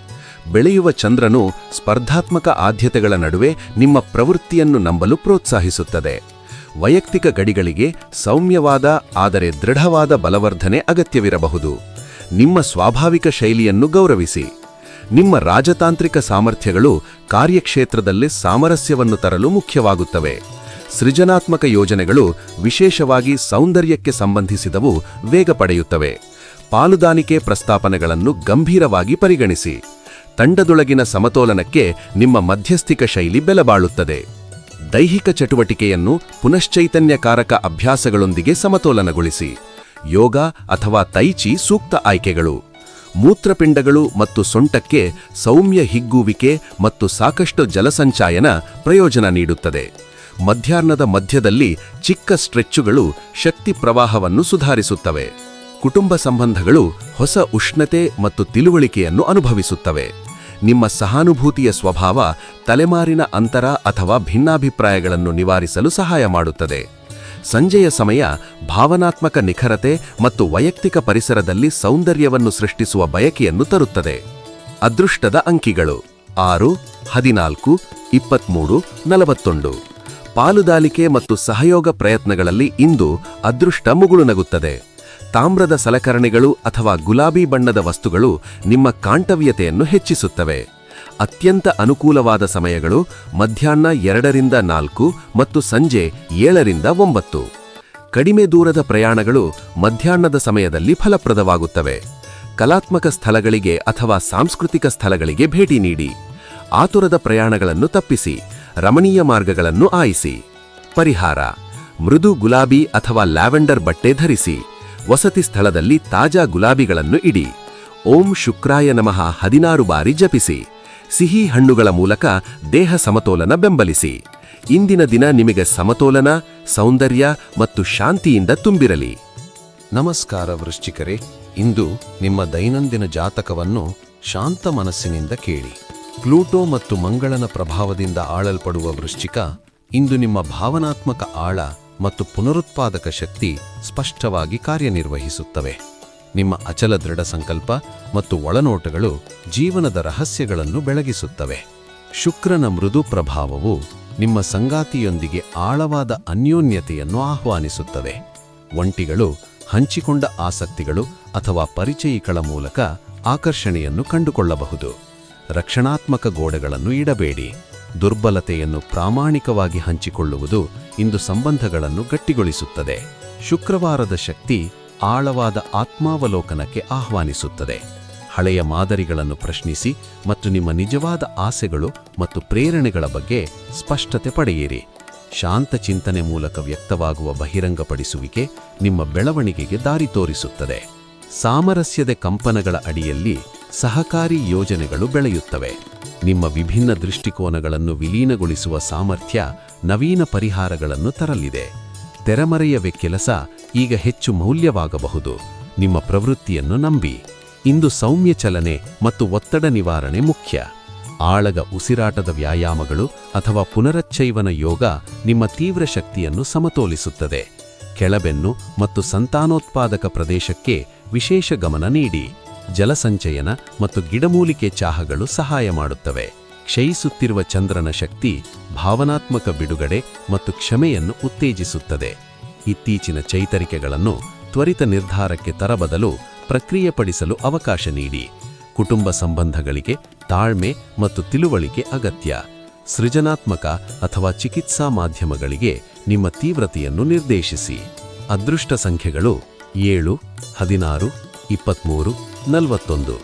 ಬೆಳೆಯುವ ಚಂದ್ರನು ಸ್ಪರ್ಧಾತ್ಮಕ ಆದ್ಯತೆಗಳ ನಡುವೆ ನಿಮ್ಮ ಪ್ರವೃತ್ತಿಯನ್ನು ನಂಬಲು ಪ್ರೋತ್ಸಾಹಿಸುತ್ತದೆ. ವೈಯಕ್ತಿಕ ಗಡಿಗಳಿಗೆ ಸೌಮ್ಯವಾದ ಆದರೆ ದೃಢವಾದ ಬಲವರ್ಧನೆ ಅಗತ್ಯವಿರಬಹುದು. ನಿಮ್ಮ ಸ್ವಾಭಾವಿಕ ಶೈಲಿಯನ್ನು ಗೌರವಿಸಿ. ನಿಮ್ಮ ರಾಜತಾಂತ್ರಿಕ ಸಾಮರ್ಥ್ಯಗಳು ಕಾರ್ಯಕ್ಷೇತ್ರದಲ್ಲಿ ಸಾಮರಸ್ಯವನ್ನು ತರಲು ಮುಖ್ಯವಾಗುತ್ತವೆ. ಸೃಜನಾತ್ಮಕ ಯೋಜನೆಗಳು, ವಿಶೇಷವಾಗಿ ಸೌಂದರ್ಯಕ್ಕೆ ಸಂಬಂಧಿಸಿದವು, ವೇಗ ಪಡೆಯುತ್ತವೆ. ಪಾಲುದಾನಿಕೆ ಪ್ರಸ್ತಾಪನೆಗಳನ್ನು ಗಂಭೀರವಾಗಿ ಪರಿಗಣಿಸಿ. ತಂಡದೊಳಗಿನ ಸಮತೋಲನಕ್ಕೆ ನಿಮ್ಮ ಮಧ್ಯಸ್ಥಿಕ ಶೈಲಿ ಬೆಲೆಬಾಳುತ್ತದೆ. ದೈಹಿಕ ಚಟುವಟಿಕೆಯನ್ನು ಪುನಶ್ಚೈತನ್ಯಕಾರಕ ಅಭ್ಯಾಸಗಳೊಂದಿಗೆ ಸಮತೋಲನಗೊಳಿಸಿ. ಯೋಗ ಅಥವಾ ತೈಚಿ ಸೂಕ್ತ ಆಯ್ಕೆಗಳು. ಮೂತ್ರಪಿಂಡಗಳು ಮತ್ತು ಸೊಂಟಕ್ಕೆ ಸೌಮ್ಯ ಹಿಗ್ಗುವಿಕೆ ಮತ್ತು ಸಾಕಷ್ಟು ಜಲಸಂಚಾಯನ ಪ್ರಯೋಜನ ನೀಡುತ್ತದೆ. ಮಧ್ಯಾಹ್ನದ ಮಧ್ಯದಲ್ಲಿ ಚಿಕ್ಕ ಸ್ಟ್ರೆಚ್ಚುಗಳು ಶಕ್ತಿ ಪ್ರವಾಹವನ್ನು ಸುಧಾರಿಸುತ್ತವೆ. ಕುಟುಂಬ ಸಂಬಂಧಗಳು ಹೊಸ ಉಷ್ಣತೆ ಮತ್ತು ತಿಳುವಳಿಕೆಯನ್ನು ಅನುಭವಿಸುತ್ತವೆ. ನಿಮ್ಮ ಸಹಾನುಭೂತಿಯ ಸ್ವಭಾವ ತಲೆಮಾರಿನ ಅಂತರ ಅಥವಾ ಭಿನ್ನಾಭಿಪ್ರಾಯಗಳನ್ನು ನಿವಾರಿಸಲು ಸಹಾಯ ಮಾಡುತ್ತದೆ. ಸಂಜೆಯ ಸಮಯ ಭಾವನಾತ್ಮಕ ನಿಖರತೆ ಮತ್ತು ವೈಯಕ್ತಿಕ ಪರಿಸರದಲ್ಲಿ ಸೌಂದರ್ಯವನ್ನು ಸೃಷ್ಟಿಸುವ ಬಯಕೆಯನ್ನು ತರುತ್ತದೆ. ಅದೃಷ್ಟದ ಅಂಕಿಗಳು 6, 14, 23, 41. ಪಾಲುದಾಲಿಕೆ ಮತ್ತು ಸಹಯೋಗ ಪ್ರಯತ್ನಗಳಲ್ಲಿ ಇಂದು ಅದೃಷ್ಟ ಮುಗುಳುನಗುತ್ತದೆ. ತಾಮ್ರದ ಸಲಕರಣೆಗಳು ಅಥವಾ ಗುಲಾಬಿ ಬಣ್ಣದ ವಸ್ತುಗಳು ನಿಮ್ಮ ಕಾಂಟವ್ಯತೆಯನ್ನು ಹೆಚ್ಚಿಸುತ್ತವೆ. ಅತ್ಯಂತ ಅನುಕೂಲವಾದ ಸಮಯಗಳು ಮಧ್ಯಾಹ್ನ 2 ರಿಂದ 4 ಮತ್ತು ಸಂಜೆ 7 ರಿಂದ 9. ಕಡಿಮೆ ದೂರದ ಪ್ರಯಾಣಗಳು ಮಧ್ಯಾಹ್ನದ ಸಮಯದಲ್ಲಿ ಫಲಪ್ರದವಾಗುತ್ತವೆ. ಕಲಾತ್ಮಕ ಸ್ಥಳಗಳಿಗೆ ಅಥವಾ ಸಾಂಸ್ಕೃತಿಕ ಸ್ಥಳಗಳಿಗೆ ಭೇಟಿ ನೀಡಿ. ಆತುರದ ಪ್ರಯಾಣಗಳನ್ನು ತಪ್ಪಿಸಿ. ರಮಣೀಯ ಮಾರ್ಗಗಳನ್ನು ಆಯಿಸಿ. ಪರಿಹಾರ: ಮೃದು ಗುಲಾಬಿ ಅಥವಾ ಲ್ಯಾವೆಂಡರ್ ಬಟ್ಟೆ ಧರಿಸಿ. ವಸತಿ ಸ್ಥಳದಲ್ಲಿ ತಾಜಾ ಗುಲಾಬಿಗಳನ್ನು ಇಡಿ. ಓಂ ಶುಕ್ರಾಯ ನಮಃ 16 ಬಾರಿ ಜಪಿಸಿ. ಸಿಹಿ ಹಣ್ಣುಗಳ ಮೂಲಕ ದೇಹ ಸಮತೋಲನ ಬೆಂಬಲಿಸಿ. ಇಂದಿನ ದಿನ ನಿಮಗೆ ಸಮತೋಲನ, ಸೌಂದರ್ಯ ಮತ್ತು ಶಾಂತಿಯಿಂದ ತುಂಬಿರಲಿ. ನಮಸ್ಕಾರ ವೃಶ್ಚಿಕರೇ. ಇಂದು ನಿಮ್ಮ ದೈನಂದಿನ ಜಾತಕವನ್ನು ಶಾಂತ ಮನಸ್ಸಿನಿಂದ ಕೇಳಿ. ಪ್ಲೂಟೋ ಮತ್ತು ಮಂಗಳನ ಪ್ರಭಾವದಿಂದ ಆಳಲ್ಪಡುವ ವೃಶ್ಚಿಕ ಇಂದು ನಿಮ್ಮ ಭಾವನಾತ್ಮಕ ಆಳ ಮತ್ತು ಪುನರುತ್ಪಾದಕ ಶಕ್ತಿ ಸ್ಪಷ್ಟವಾಗಿ ಕಾರ್ಯನಿರ್ವಹಿಸುತ್ತವೆ. ನಿಮ್ಮ ಅಚಲ ದೃಢ ಸಂಕಲ್ಪ ಮತ್ತು ಒಳನೋಟಗಳು ಜೀವನದ ರಹಸ್ಯಗಳನ್ನು ಬೆಳಗಿಸುತ್ತವೆ. ಶುಕ್ರನ ಮೃದು ಪ್ರಭಾವವು ನಿಮ್ಮ ಸಂಗಾತಿಯೊಂದಿಗೆ ಆಳವಾದ ಅನ್ಯೋನ್ಯತೆಯನ್ನು ಆಹ್ವಾನಿಸುತ್ತವೆ. ಒಂಟಿಗಳು ಹಂಚಿಕೊಂಡ ಆಸಕ್ತಿಗಳು ಅಥವಾ ಪರಿಚಯಿಗಳ ಮೂಲಕ ಆಕರ್ಷಣೆಯನ್ನು ಕಂಡುಕೊಳ್ಳಬಹುದು. ರಕ್ಷಣಾತ್ಮಕ ಗೋಡೆಗಳನ್ನು ಇಡಬೇಡಿ. ದುರ್ಬಲತೆಯನ್ನು ಪ್ರಾಮಾಣಿಕವಾಗಿ ಹಂಚಿಕೊಳ್ಳುವುದು ಇಂದು ಸಂಬಂಧಗಳನ್ನು ಗಟ್ಟಿಗೊಳಿಸುತ್ತದೆ. ಶುಕ್ರವಾರದ ಶಕ್ತಿ ಆಳವಾದ ಆತ್ಮಾವಲೋಕನಕ್ಕೆ ಆಹ್ವಾನಿಸುತ್ತದೆ. ಹಳೆಯ ಮಾದರಿಗಳನ್ನು ಪ್ರಶ್ನಿಸಿ ಮತ್ತು ನಿಮ್ಮ ನಿಜವಾದ ಆಸೆಗಳು ಮತ್ತು ಪ್ರೇರಣೆಗಳ ಬಗ್ಗೆ ಸ್ಪಷ್ಟತೆ ಪಡೆಯಿರಿ. ಶಾಂತ ಚಿಂತನೆ ಮೂಲಕ ವ್ಯಕ್ತವಾಗುವ ಬಹಿರಂಗಪಡಿಸುವಿಕೆ ನಿಮ್ಮ ಬೆಳವಣಿಗೆಗೆ ದಾರಿ ತೋರಿಸುತ್ತದೆ. ಸಾಮರಸ್ಯದ ಕಂಪನಗಳ ಅಡಿಯಲ್ಲಿ ಸಹಕಾರಿ ಯೋಜನೆಗಳು ಬೆಳೆಯುತ್ತವೆ. ನಿಮ್ಮ ವಿಭಿನ್ನ ದೃಷ್ಟಿಕೋನಗಳನ್ನು ವಿಲೀನಗೊಳಿಸುವ ಸಾಮರ್ಥ್ಯ ನವೀನ ಪರಿಹಾರಗಳನ್ನು ತರಲಿದೆ. ತೆರೆಮರೆಯವೇ ಕೆಲಸ ಈಗ ಹೆಚ್ಚು ಮೌಲ್ಯವಾಗಬಹುದು. ನಿಮ್ಮ ಪ್ರವೃತ್ತಿಯನ್ನು ನಂಬಿ. ಇಂದು ಸೌಮ್ಯ ಚಲನೆ ಮತ್ತು ಒತ್ತಡ ನಿವಾರಣೆ ಮುಖ್ಯ. ಆಳಗ ಉಸಿರಾಟದ ವ್ಯಾಯಾಮಗಳು ಅಥವಾ ಪುನರಚ್ಚೈವನ ಯೋಗ ನಿಮ್ಮ ತೀವ್ರ ಶಕ್ತಿಯನ್ನು ಸಮತೋಲಿಸುತ್ತದೆ. ಕೆಳಬೆನ್ನು ಮತ್ತು ಸಂತಾನೋತ್ಪಾದಕ ಪ್ರದೇಶಕ್ಕೆ ವಿಶೇಷ ಗಮನ ನೀಡಿ. ಜಲಸಂಚಯನ ಮತ್ತು ಗಿಡಮೂಲಿಕೆ ಚಾಹಗಳು ಸಹಾಯ ಮಾಡುತ್ತವೆ. ಕ್ಷಯಿಸುತ್ತಿರುವ ಚಂದ್ರನ ಶಕ್ತಿ ಭಾವನಾತ್ಮಕ ಬಿಡುಗಡೆ ಮತ್ತು ಕ್ಷಮೆಯನ್ನು ಉತ್ತೇಜಿಸುತ್ತದೆ. ಇತ್ತೀಚಿನ ಚೈತರಿಕೆಗಳನ್ನು ತ್ವರಿತ ನಿರ್ಧಾರಕ್ಕೆ ತರಬದಲು ಪ್ರಕ್ರಿಯೆಪಡಿಸಲು ಅವಕಾಶ ನೀಡಿ. ಕುಟುಂಬ ಸಂಬಂಧಗಳಿಗೆ ತಾಳ್ಮೆ ಮತ್ತು ತಿಳುವಳಿಕೆ ಅಗತ್ಯ. ಸೃಜನಾತ್ಮಕ ಅಥವಾ ಚಿಕಿತ್ಸಾ ಮಾಧ್ಯಮಗಳಿಗೆ ನಿಮ್ಮ ತೀವ್ರತೆಯನ್ನು ನಿರ್ದೇಶಿಸಿ. ಅದೃಷ್ಟ ಸಂಖ್ಯೆಗಳು 7, 16, 23, 41.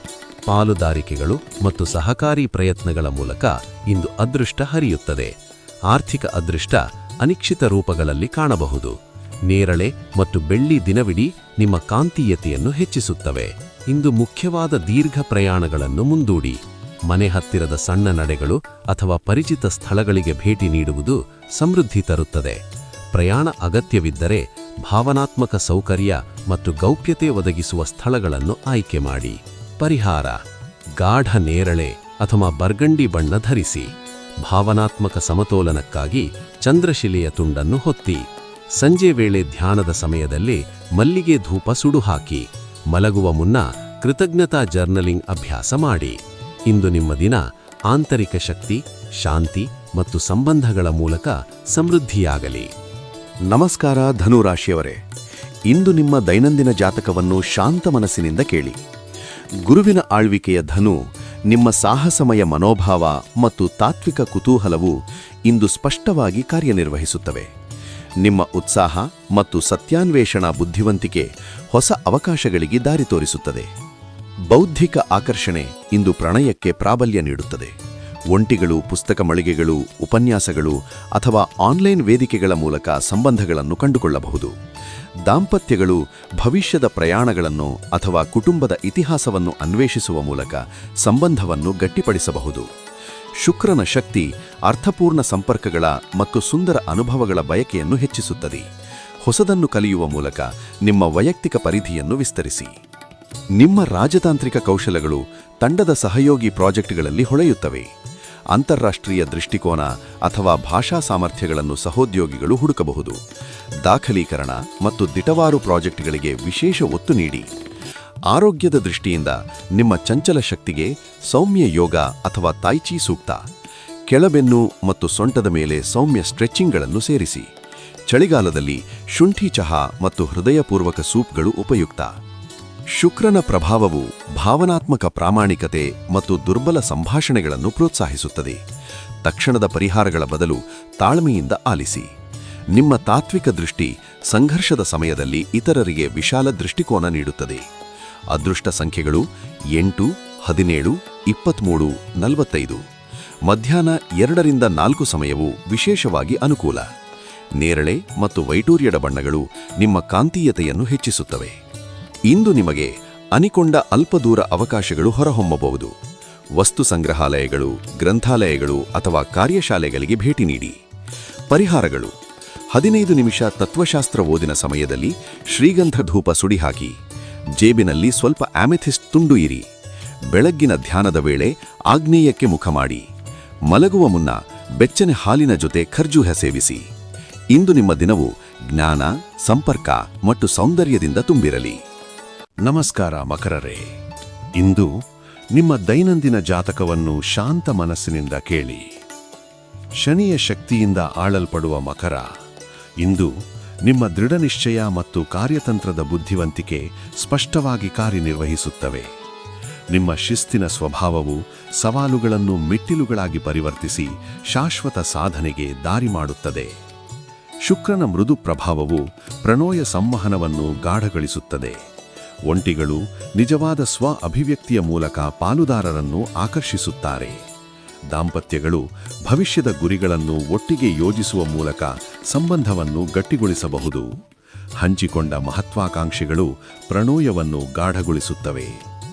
ಪಾಲುದಾರಿಕೆಗಳು ಮತ್ತು ಸಹಕಾರಿ ಪ್ರಯತ್ನಗಳ ಮೂಲಕ ಇಂದು ಅದೃಷ್ಟ ಹರಿಯುತ್ತದೆ. ಆರ್ಥಿಕ ಅದೃಷ್ಟ ಅನಿಶ್ಚಿತ ರೂಪಗಳಲ್ಲಿ ಕಾಣಬಹುದು. ನೇರಳೆ ಮತ್ತು ಬೆಳ್ಳಿ ದಿನವಿಡೀ ನಿಮ್ಮ ಕಾಂತೀಯತೆಯನ್ನು ಹೆಚ್ಚಿಸುತ್ತವೆ. ಇಂದು ಮುಖ್ಯವಾದ ದೀರ್ಘ ಪ್ರಯಾಣಗಳನ್ನು ಮುಂದೂಡಿ. ಮನೆ ಹತ್ತಿರದ ಸಣ್ಣ ನಡೆಗಳು ಅಥವಾ ಪರಿಚಿತ ಸ್ಥಳಗಳಿಗೆ ಭೇಟಿ ನೀಡುವುದು ಸಮೃದ್ಧಿ ತರುತ್ತದೆ. ಪ್ರಯಾಣ ಅಗತ್ಯವಿದ್ದರೆ ಭಾವನಾತ್ಮಕ ಸೌಕರ್ಯ ಮತ್ತು ಗೌಪ್ಯತೆ ಒದಗಿಸುವ ಸ್ಥಳಗಳನ್ನು ಆಯ್ಕೆ ಮಾಡಿ. ಪರಿಹಾರ: ಗಾಢ ನೇರಳೆ ಅಥವಾ ಬರ್ಗಂಡಿ ಬಣ್ಣ ಧರಿಸಿ. ಭಾವನಾತ್ಮಕ ಸಮತೋಲನಕ್ಕಾಗಿ ಚಂದ್ರಶಿಲೆಯ ತುಂಡನ್ನು ಹೊತ್ತಿ. ಸಂಜೆ ವೇಳೆ ಧ್ಯಾನದ ಸಮಯದಲ್ಲಿ ಮಲ್ಲಿಗೆ ಧೂಪ ಸುಡುಹಾಕಿ. ಮಲಗುವ ಮುನ್ನ ಕೃತಜ್ಞತಾ ಜರ್ನಲಿಂಗ್ ಅಭ್ಯಾಸ ಮಾಡಿ. ಇಂದು ನಿಮ್ಮ ದಿನ ಆಂತರಿಕ ಶಕ್ತಿ, ಶಾಂತಿ ಮತ್ತು ಸಂಬಂಧಗಳ ಮೂಲಕ ಸಮೃದ್ಧಿಯಾಗಲಿ. ನಮಸ್ಕಾರ ಧನುರಾಶಿಯವರೇ, ಇಂದು ನಿಮ್ಮ ದೈನಂದಿನ ಜಾತಕವನ್ನು ಶಾಂತ ಮನಸ್ಸಿನಿಂದ ಕೇಳಿ. ಗುರುವಿನ ಆಳ್ವಿಕೆಯ ಧನು, ನಿಮ್ಮ ಸಾಹಸಮಯ ಮನೋಭಾವ ಮತ್ತು ತಾತ್ವಿಕ ಕುತೂಹಲವು ಇಂದು ಸ್ಪಷ್ಟವಾಗಿ ಕಾರ್ಯನಿರ್ವಹಿಸುತ್ತವೆ. ನಿಮ್ಮ ಉತ್ಸಾಹ ಮತ್ತು ಸತ್ಯಾನ್ವೇಷಣಾ ಬುದ್ಧಿವಂತಿಕೆ ಹೊಸ ಅವಕಾಶಗಳಿಗೆ ದಾರಿ ತೋರಿಸುತ್ತದೆ. ಬೌದ್ಧಿಕ ಆಕರ್ಷಣೆ ಇಂದು ಪ್ರಣಯಕ್ಕೆ ಪ್ರಾಬಲ್ಯ ನೀಡುತ್ತದೆ. ಒಂಟಿಗಳು ಪುಸ್ತಕ ಮಳಿಗೆಗಳು, ಉಪನ್ಯಾಸಗಳು ಅಥವಾ ಆನ್ಲೈನ್ ವೇದಿಕೆಗಳ ಮೂಲಕ ಸಂಬಂಧಗಳನ್ನು ಕಂಡುಕೊಳ್ಳಬಹುದು. ದಾಂಪತ್ಯಗಳು ಭವಿಷ್ಯದ ಪ್ರಯಾಣಗಳನ್ನು ಅಥವಾ ಕುಟುಂಬದ ಇತಿಹಾಸವನ್ನು ಅನ್ವೇಷಿಸುವ ಮೂಲಕ ಸಂಬಂಧವನ್ನು ಗಟ್ಟಿಪಡಿಸಬಹುದು. ಶುಕ್ರನ ಶಕ್ತಿ ಅರ್ಥಪೂರ್ಣ ಸಂಪರ್ಕಗಳ ಮತ್ತು ಸುಂದರ ಅನುಭವಗಳ ಬಯಕೆಯನ್ನು ಹೆಚ್ಚಿಸುತ್ತದೆ. ಹೊಸದನ್ನು ಕಲಿಯುವ ಮೂಲಕ ನಿಮ್ಮ ವೈಯಕ್ತಿಕ ಪರಿಧಿಯನ್ನು ವಿಸ್ತರಿಸಿ. ನಿಮ್ಮ ರಾಜತಾಂತ್ರಿಕ ಕೌಶಲಗಳು ತಂಡದ ಸಹಯೋಗಿ ಪ್ರಾಜೆಕ್ಟ್ಗಳಲ್ಲಿ ಹೊಳೆಯುತ್ತವೆ. ಅಂತಾರಾಷ್ಟ್ರೀಯ ದೃಷ್ಟಿಕೋನ ಅಥವಾ ಭಾಷಾ ಸಾಮರ್ಥ್ಯಗಳನ್ನು ಸಹೋದ್ಯೋಗಿಗಳು ಹುಡುಕಬಹುದು. ದಾಖಲೀಕರಣ ಮತ್ತು ದಿಟವಾರು ಪ್ರಾಜೆಕ್ಟ್ಗಳಿಗೆ ವಿಶೇಷ ಒತ್ತು ನೀಡಿ. ಆರೋಗ್ಯದ ದೃಷ್ಟಿಯಿಂದ ನಿಮ್ಮ ಚಂಚಲ ಶಕ್ತಿಗೆ ಸೌಮ್ಯ ಯೋಗ ಅಥವಾ ತಾಯ್ಚಿ ಸೂಕ್ತ. ಕೆಳಬೆನ್ನು ಮತ್ತು ಸೊಂಟದ ಮೇಲೆ ಸೌಮ್ಯ ಸ್ಟ್ರೆಚಿಂಗ್ಗಳನ್ನು ಸೇರಿಸಿ. ಚಳಿಗಾಲದಲ್ಲಿ ಶುಂಠಿ ಚಹಾ ಮತ್ತು ಹೃದಯಪೂರ್ವಕ ಸೂಪ್ಗಳು ಉಪಯುಕ್ತ. ಶುಕ್ರನ ಪ್ರಭಾವವು ಭಾವನಾತ್ಮಕ ಪ್ರಾಮಾಣಿಕತೆ ಮತ್ತು ದುರ್ಬಲ ಸಂಭಾಷಣೆಗಳನ್ನು ಪ್ರೋತ್ಸಾಹಿಸುತ್ತದೆ. ತಕ್ಷಣದ ಪರಿಹಾರಗಳ ಬದಲು ತಾಳ್ಮೆಯಿಂದ ಆಲಿಸಿ. ನಿಮ್ಮ ತಾತ್ವಿಕ ದೃಷ್ಟಿ ಸಂಘರ್ಷದ ಸಮಯದಲ್ಲಿ ಇತರರಿಗೆ ವಿಶಾಲ ದೃಷ್ಟಿಕೋನ ನೀಡುತ್ತದೆ. ಅದೃಷ್ಟ ಸಂಖ್ಯೆಗಳು 8, 17, 23, 45. ಮಧ್ಯಾಹ್ನ 2 ರಿಂದ 4 ಸಮಯವು ವಿಶೇಷವಾಗಿ ಅನುಕೂಲ. ನೇರಳೆ ಮತ್ತು ವೈಡೂರ್ಯದ ಬಣ್ಣಗಳು ನಿಮ್ಮ ಕಾಂತೀಯತೆಯನ್ನು ಹೆಚ್ಚಿಸುತ್ತವೆ. ಇಂದು ನಿಮಗೆ ಅನಿಕೊಂಡ ಅಲ್ಪದೂರ ಅವಕಾಶಗಳು ಹೊರಹೊಮ್ಮಬಹುದು. ವಸ್ತು ಸಂಗ್ರಹಾಲಯಗಳು, ಗ್ರಂಥಾಲಯಗಳು ಅಥವಾ ಕಾರ್ಯಶಾಲೆಗಳಿಗೆ ಭೇಟಿ ನೀಡಿ. ಪರಿಹಾರಗಳು: 15 ನಿಮಿಷ ತತ್ವಶಾಸ್ತ್ರ ಓದಿನ ಸಮಯದಲ್ಲಿ ಶ್ರೀಗಂಧ ಧೂಪ ಸುಡಿಹಾಕಿ. ಜೇಬಿನಲ್ಲಿ ಸ್ವಲ್ಪ ಆಮೆಥಿಸ್ಟ್ ತುಂಡು ಇರಿ. ಬೆಳಗ್ಗಿನ ಧ್ಯಾನದ ವೇಳೆ ಆಗ್ನೇಯಕ್ಕೆ ಮುಖ ಮಾಡಿ. ಮಲಗುವ ಮುನ್ನ ಬೆಚ್ಚನೆ ಹಾಲಿನ ಜೊತೆ ಖರ್ಜೂರ ಸೇವಿಸಿ. ಇಂದು ನಿಮ್ಮ ದಿನವು ಜ್ಞಾನ, ಸಂಪರ್ಕ ಮತ್ತು ಸೌಂದರ್ಯದಿಂದ ತುಂಬಿರಲಿ. ನಮಸ್ಕಾರ ಮಕರರೇ, ಇಂದು ನಿಮ್ಮ ದೈನಂದಿನ ಜಾತಕವನ್ನು ಶಾಂತ ಮನಸ್ಸಿನಿಂದ ಕೇಳಿ. ಶನಿಯ ಶಕ್ತಿಯಿಂದ ಆಳಲ್ಪಡುವ ಮಕರ, ಇಂದು ನಿಮ್ಮ ದೃಢನಿಶ್ಚಯ ಮತ್ತು ಕಾರ್ಯತಂತ್ರದ ಬುದ್ಧಿವಂತಿಕೆ ಸ್ಪಷ್ಟವಾಗಿ ಕಾರ್ಯನಿರ್ವಹಿಸುತ್ತವೆ. ನಿಮ್ಮ ಶಿಸ್ತಿನ ಸ್ವಭಾವವು ಸವಾಲುಗಳನ್ನು ಮೆಟ್ಟಿಲುಗಳಾಗಿ ಪರಿವರ್ತಿಸಿ ಶಾಶ್ವತ ಸಾಧನೆಗೆ ದಾರಿ ಮಾಡುತ್ತದೆ. ಶುಕ್ರನ ಮೃದು ಪ್ರಭಾವವು ಪ್ರಣೋಯ ಸಂವಹನವನ್ನು ಗಾಢಗೊಳಿಸುತ್ತದೆ. ಒಂಟಿಗಳು ನಿಜವಾದ ಸ್ವ ಅಭಿವ್ಯಕ್ತಿಯ ಮೂಲಕ ಪಾಲುದಾರರನ್ನು ಆಕರ್ಷಿಸುತ್ತಾರೆ. ದಾಂಪತ್ಯಗಳು ಭವಿಷ್ಯದ ಗುರಿಗಳನ್ನು ಒಟ್ಟಿಗೆ ಯೋಜಿಸುವ ಮೂಲಕ ಸಂಬಂಧವನ್ನು ಗಟ್ಟಿಗೊಳಿಸಬಹುದು. ಹಂಚಿಕೊಂಡ ಮಹತ್ವಾಕಾಂಕ್ಷೆಗಳು ಪ್ರಣೋಯವನ್ನು ಗಾಢಗೊಳಿಸುತ್ತವೆ.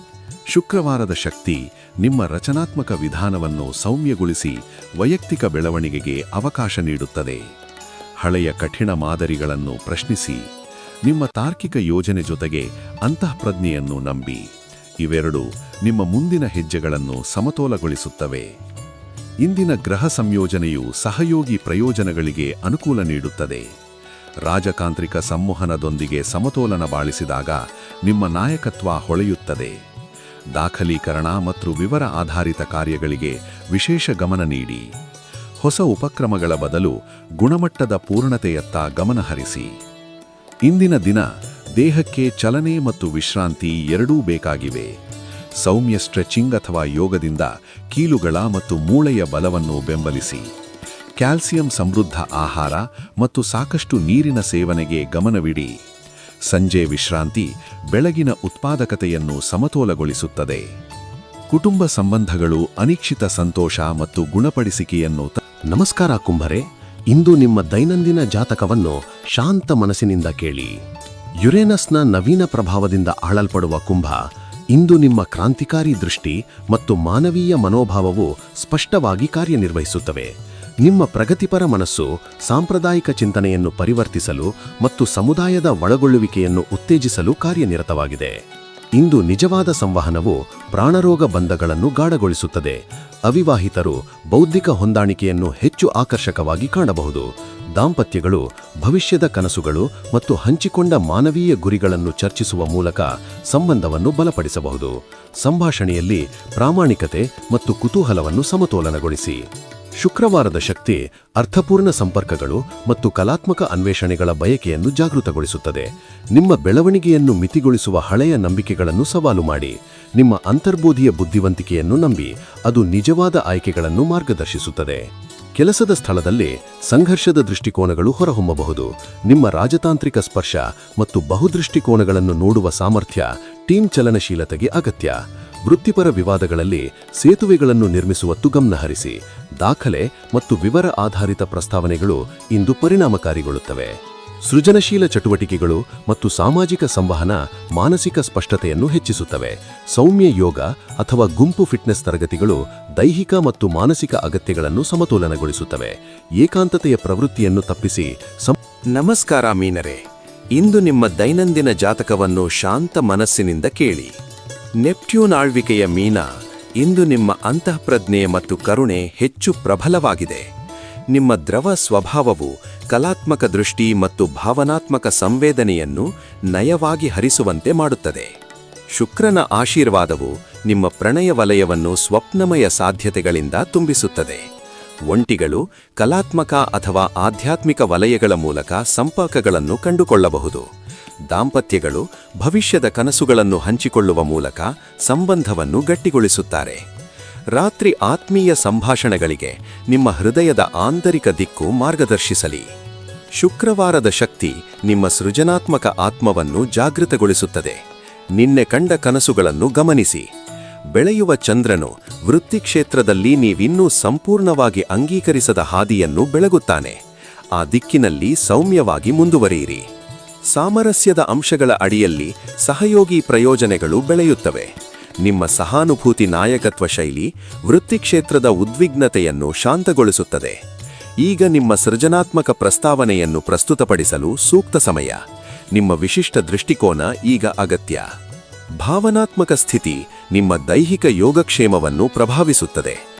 ಶುಕ್ರವಾರದ ಶಕ್ತಿ ನಿಮ್ಮ ರಚನಾತ್ಮಕ ವಿಧಾನವನ್ನು ಸೌಮ್ಯಗೊಳಿಸಿ ವೈಯಕ್ತಿಕ ಬೆಳವಣಿಗೆಗೆ ಅವಕಾಶ ನೀಡುತ್ತದೆ. ಹಳೆಯ ಕಠಿಣ ಮಾದರಿಗಳನ್ನು ಪ್ರಶ್ನಿಸಿ. ನಿಮ್ಮ ತಾರ್ಕಿಕ ಯೋಜನೆ ಜೊತೆಗೆ ಅಂತಃಪ್ರಜ್ಞೆಯನ್ನು ನಂಬಿ. ಇವೆರಡೂ ನಿಮ್ಮ ಮುಂದಿನ ಹೆಜ್ಜೆಗಳನ್ನು ಸಮತೋಲಗೊಳಿಸುತ್ತವೆ. ಇಂದಿನ ಗ್ರಹ ಸಂಯೋಜನೆಯು ಸಹಯೋಗಿ ಪ್ರಯೋಜನಗಳಿಗೆ ಅನುಕೂಲ ನೀಡುತ್ತದೆ. ರಾಜತಾಂತ್ರಿಕ ಸಂವಹನದೊಂದಿಗೆ ಸಮತೋಲನ ಬಾಳಿಸಿದಾಗ ನಿಮ್ಮ ನಾಯಕತ್ವ ಹೊಳೆಯುತ್ತದೆ. ದಾಖಲೀಕರಣ ಮತ್ತು ವಿವರ ಆಧಾರಿತ ಕಾರ್ಯಗಳಿಗೆ ವಿಶೇಷ ಗಮನ ನೀಡಿ. ಹೊಸ ಉಪಕ್ರಮಗಳ ಬದಲು ಗುಣಮಟ್ಟದ ಪೂರ್ಣತೆಯತ್ತ ಗಮನಹರಿಸಿ. ಇಂದಿನ ದಿನ ದೇಹಕ್ಕೆ ಚಲನೆ ಮತ್ತು ವಿಶ್ರಾಂತಿ ಎರಡೂ ಬೇಕಾಗಿವೆ. ಸೌಮ್ಯ ಸ್ಟ್ರೆಚಿಂಗ್ ಅಥವಾ ಯೋಗದಿಂದ ಕೀಲುಗಳ ಮತ್ತು ಮೂಳೆಯ ಬಲವನ್ನು ಬೆಂಬಲಿಸಿ. ಕ್ಯಾಲ್ಸಿಯಂ ಸಮೃದ್ಧ ಆಹಾರ ಮತ್ತು ಸಾಕಷ್ಟು ನೀರಿನ ಸೇವನೆಗೆ ಗಮನವಿಡಿ. ಸಂಜೆ ವಿಶ್ರಾಂತಿ ಬೆಳಗಿನ ಉತ್ಪಾದಕತೆಯನ್ನು ಸಮತೋಲಗೊಳಿಸುತ್ತದೆ. ಕುಟುಂಬ ಸಂಬಂಧಗಳು ಅನಿಶ್ಚಿತ ಸಂತೋಷ ಮತ್ತು ಗುಣಪಡಿಸಿಕೆಯನ್ನು ನಮಸ್ಕಾರ ಕುಂಭರೇ, ಇಂದು ನಿಮ್ಮ ದೈನಂದಿನ ಜಾತಕವನ್ನು ಶಾಂತ ಮನಸ್ಸಿನಿಂದ ಕೇಳಿ. ಯುರೇನಸ್ನ ನವೀನ ಪ್ರಭಾವದಿಂದ ಆಳಲ್ಪಡುವ ಕುಂಭ, ಇಂದು ನಿಮ್ಮ ಕ್ರಾಂತಿಕಾರಿ ದೃಷ್ಟಿ ಮತ್ತು ಮಾನವೀಯ ಮನೋಭಾವವು ಸ್ಪಷ್ಟವಾಗಿ ಕಾರ್ಯನಿರ್ವಹಿಸುತ್ತವೆ. ನಿಮ್ಮ ಪ್ರಗತಿಪರ ಮನಸ್ಸು ಸಾಂಪ್ರದಾಯಿಕ ಚಿಂತನೆಯನ್ನು ಪರಿವರ್ತಿಸಲು ಮತ್ತು ಸಮುದಾಯದ ಒಳಗೊಳ್ಳುವಿಕೆಯನ್ನು ಉತ್ತೇಜಿಸಲು ಕಾರ್ಯನಿರತವಾಗಿದೆ. ಇಂದು ನಿಜವಾದ ಸಂವಹನವು ಪ್ರಾಣರೋಗ ಬಂಧಗಳನ್ನು ಗಾಢಗೊಳಿಸುತ್ತದೆ. ಅವಿವಾಹಿತರು ಬೌದ್ಧಿಕ ಹೊಂದಾಣಿಕೆಯನ್ನು ಹೆಚ್ಚು ಆಕರ್ಷಕವಾಗಿ ಕಾಣಬಹುದು. ದಾಂಪತ್ಯಗಳು ಭವಿಷ್ಯದ ಕನಸುಗಳು ಮತ್ತು ಹಂಚಿಕೊಂಡ ಮಾನವೀಯ ಗುರಿಗಳನ್ನು ಚರ್ಚಿಸುವ ಮೂಲಕ ಸಂಬಂಧವನ್ನು ಬಲಪಡಿಸಬಹುದು. ಸಂಭಾಷಣೆಯಲ್ಲಿ ಪ್ರಾಮಾಣಿಕತೆ ಮತ್ತು ಕುತೂಹಲವನ್ನು ಸಮತೋಲನಗೊಳಿಸಿ. ಶುಕ್ರವಾರದ ಶಕ್ತಿ ಅರ್ಥಪೂರ್ಣ ಸಂಪರ್ಕಗಳು ಮತ್ತು ಕಲಾತ್ಮಕ ಅನ್ವೇಷಣೆಗಳ ಬಯಕೆಯನ್ನು ಜಾಗೃತಗೊಳಿಸುತ್ತದೆ. ನಿಮ್ಮ ಬೆಳವಣಿಗೆಯನ್ನು ಮಿತಿಗೊಳಿಸುವ ಹಳೆಯ ನಂಬಿಕೆಗಳನ್ನು ಸವಾಲು ಮಾಡಿ. ನಿಮ್ಮ ಅಂತರ್ಬೋಧಿಯ ಬುದ್ಧಿವಂತಿಕೆಯನ್ನು ನಂಬಿ, ಅದು ನಿಜವಾದ ಆಯ್ಕೆಗಳನ್ನು ಮಾರ್ಗದರ್ಶಿಸುತ್ತದೆ. ಕೆಲಸದ ಸ್ಥಳದಲ್ಲಿ ಸಂಘರ್ಷದ ದೃಷ್ಟಿಕೋನಗಳು ಹೊರಹೊಮ್ಮಬಹುದು. ನಿಮ್ಮ ರಾಜತಾಂತ್ರಿಕ ಸ್ಪರ್ಶ ಮತ್ತು ಬಹುದೃಷ್ಟಿಕೋನಗಳನ್ನು ನೋಡುವ ಸಾಮರ್ಥ್ಯ ಟೀಮ್ ಚಲನಶೀಲತೆಗೆ ಅಗತ್ಯ. ವೃತ್ತಿಪರ ವಿವಾದಗಳಲ್ಲಿ ಸೇತುವೆಗಳನ್ನು ನಿರ್ಮಿಸುವತ್ತು ಗಮನಹರಿಸಿ. ದಾಖಲೆ ಮತ್ತು ವಿವರ ಆಧಾರಿತ ಪ್ರಸ್ತಾವನೆಗಳು ಇಂದು ಪರಿಣಾಮಕಾರಿಗೊಳ್ಳುತ್ತವೆ. ಸೃಜನಶೀಲ ಚಟುವಟಿಕೆಗಳು ಮತ್ತು ಸಾಮಾಜಿಕ ಸಂವಹನ ಮಾನಸಿಕ ಸ್ಪಷ್ಟತೆಯನ್ನು ಹೆಚ್ಚಿಸುತ್ತವೆ. ಸೌಮ್ಯ ಯೋಗ ಅಥವಾ ಗುಂಪು ಫಿಟ್ನೆಸ್ ತರಗತಿಗಳು ದೈಹಿಕ ಮತ್ತು ಮಾನಸಿಕ ಅಗತ್ಯಗಳನ್ನು ಸಮತೋಲನಗೊಳಿಸುತ್ತವೆ. ಏಕಾಂತತೆಯ ಪ್ರವೃತ್ತಿಯನ್ನು ತಪ್ಪಿಸಿ. ನಮಸ್ಕಾರ ಮೀನರೇ, ಇಂದು ನಿಮ್ಮ ದೈನಂದಿನ ಜಾತಕವನ್ನು ಶಾಂತ ಮನಸ್ಸಿನಿಂದ ಕೇಳಿ. ನೆಪ್ಟ್ಯೂನ್ ಆಳ್ವಿಕೆಯ ಮೀನ, ಇಂದು ನಿಮ್ಮ ಅಂತಃಪ್ರಜ್ಞೆ ಮತ್ತು ಕರುಣೆ ಹೆಚ್ಚು ಪ್ರಬಲವಾಗಿದೆ. ನಿಮ್ಮ ದ್ರವ ಸ್ವಭಾವವು ಕಲಾತ್ಮಕ ದೃಷ್ಟಿ ಮತ್ತು ಭಾವನಾತ್ಮಕ ಸಂವೇದನೆಯನ್ನು ನಯವಾಗಿ ಹರಿಸುವಂತೆ ಮಾಡುತ್ತದೆ. ಶುಕ್ರನ ಆಶೀರ್ವಾದವು ನಿಮ್ಮ ಪ್ರಣಯ ವಲಯವನ್ನು ಸ್ವಪ್ನಮಯ ಸಾಧ್ಯತೆಗಳಿಂದ ತುಂಬಿಸುತ್ತದೆ. ಒಂಟಿಗಳು ಕಲಾತ್ಮಕ ಅಥವಾ ಆಧ್ಯಾತ್ಮಿಕ ವಲಯಗಳ ಮೂಲಕ ಸಂಪರ್ಕಗಳನ್ನು ಕಂಡುಕೊಳ್ಳಬಹುದು. ದಾಂಪತ್ಯಗಳು ಭವಿಷ್ಯದ ಕನಸುಗಳನ್ನು ಹಂಚಿಕೊಳ್ಳುವ ಮೂಲಕ ಸಂಬಂಧವನ್ನು ಗಟ್ಟಿಗೊಳಿಸುತ್ತಾರೆ. ರಾತ್ರಿ ಆತ್ಮೀಯ ಸಂಭಾಷಣೆಗಳಿಗೆ ನಿಮ್ಮ ಹೃದಯದ ಆಂತರಿಕ ದಿಕ್ಕು ಮಾರ್ಗದರ್ಶಿಸಲಿ. ಶುಕ್ರವಾರದ ಶಕ್ತಿ ನಿಮ್ಮ ಸೃಜನಾತ್ಮಕ ಆತ್ಮವನ್ನು ಜಾಗೃತಗೊಳಿಸುತ್ತದೆ. ನಿನ್ನೆ ಕಂಡ ಕನಸುಗಳನ್ನು ಗಮನಿಸಿ. ಬೆಳೆಯುವ ಚಂದ್ರನು ವೃತ್ತಿಕ್ಷೇತ್ರದಲ್ಲಿ ನೀವಿನ್ನೂ ಸಂಪೂರ್ಣವಾಗಿ ಅಂಗೀಕರಿಸದ ಹಾದಿಯನ್ನು ಬೆಳಗುತ್ತಾನೆ. ಆ ದಿಕ್ಕಿನಲ್ಲಿ ಸೌಮ್ಯವಾಗಿ ಮುಂದುವರಿಯಿರಿ. ಸಾಮರಸ್ಯದ ಅಂಶಗಳ ಅಡಿಯಲ್ಲಿ ಸಹಯೋಗಿ ಪ್ರಯೋಜನೆಗಳು ಬೆಳೆಯುತ್ತವೆ. ನಿಮ್ಮ ಸಹಾನುಭೂತಿ ನಾಯಕತ್ವ ಶೈಲಿ ವೃತ್ತಿಕ್ಷೇತ್ರದ ಉದ್ವಿಗ್ನತೆಯನ್ನು ಶಾಂತಗೊಳಿಸುತ್ತದೆ. ಈಗ ನಿಮ್ಮ ಸೃಜನಾತ್ಮಕ ಪ್ರಸ್ತಾವನೆಯನ್ನು ಪ್ರಸ್ತುತಪಡಿಸಲು ಸೂಕ್ತ ಸಮಯ. ನಿಮ್ಮ ವಿಶಿಷ್ಟ ದೃಷ್ಟಿಕೋನ ಈಗ ಅಗತ್ಯ. ಭಾವನಾತ್ಮಕ ಸ್ಥಿತಿ ನಿಮ್ಮ ದೈಹಿಕ ಯೋಗಕ್ಷೇಮವನ್ನು ಪ್ರಭಾವಿಸುತ್ತದೆ.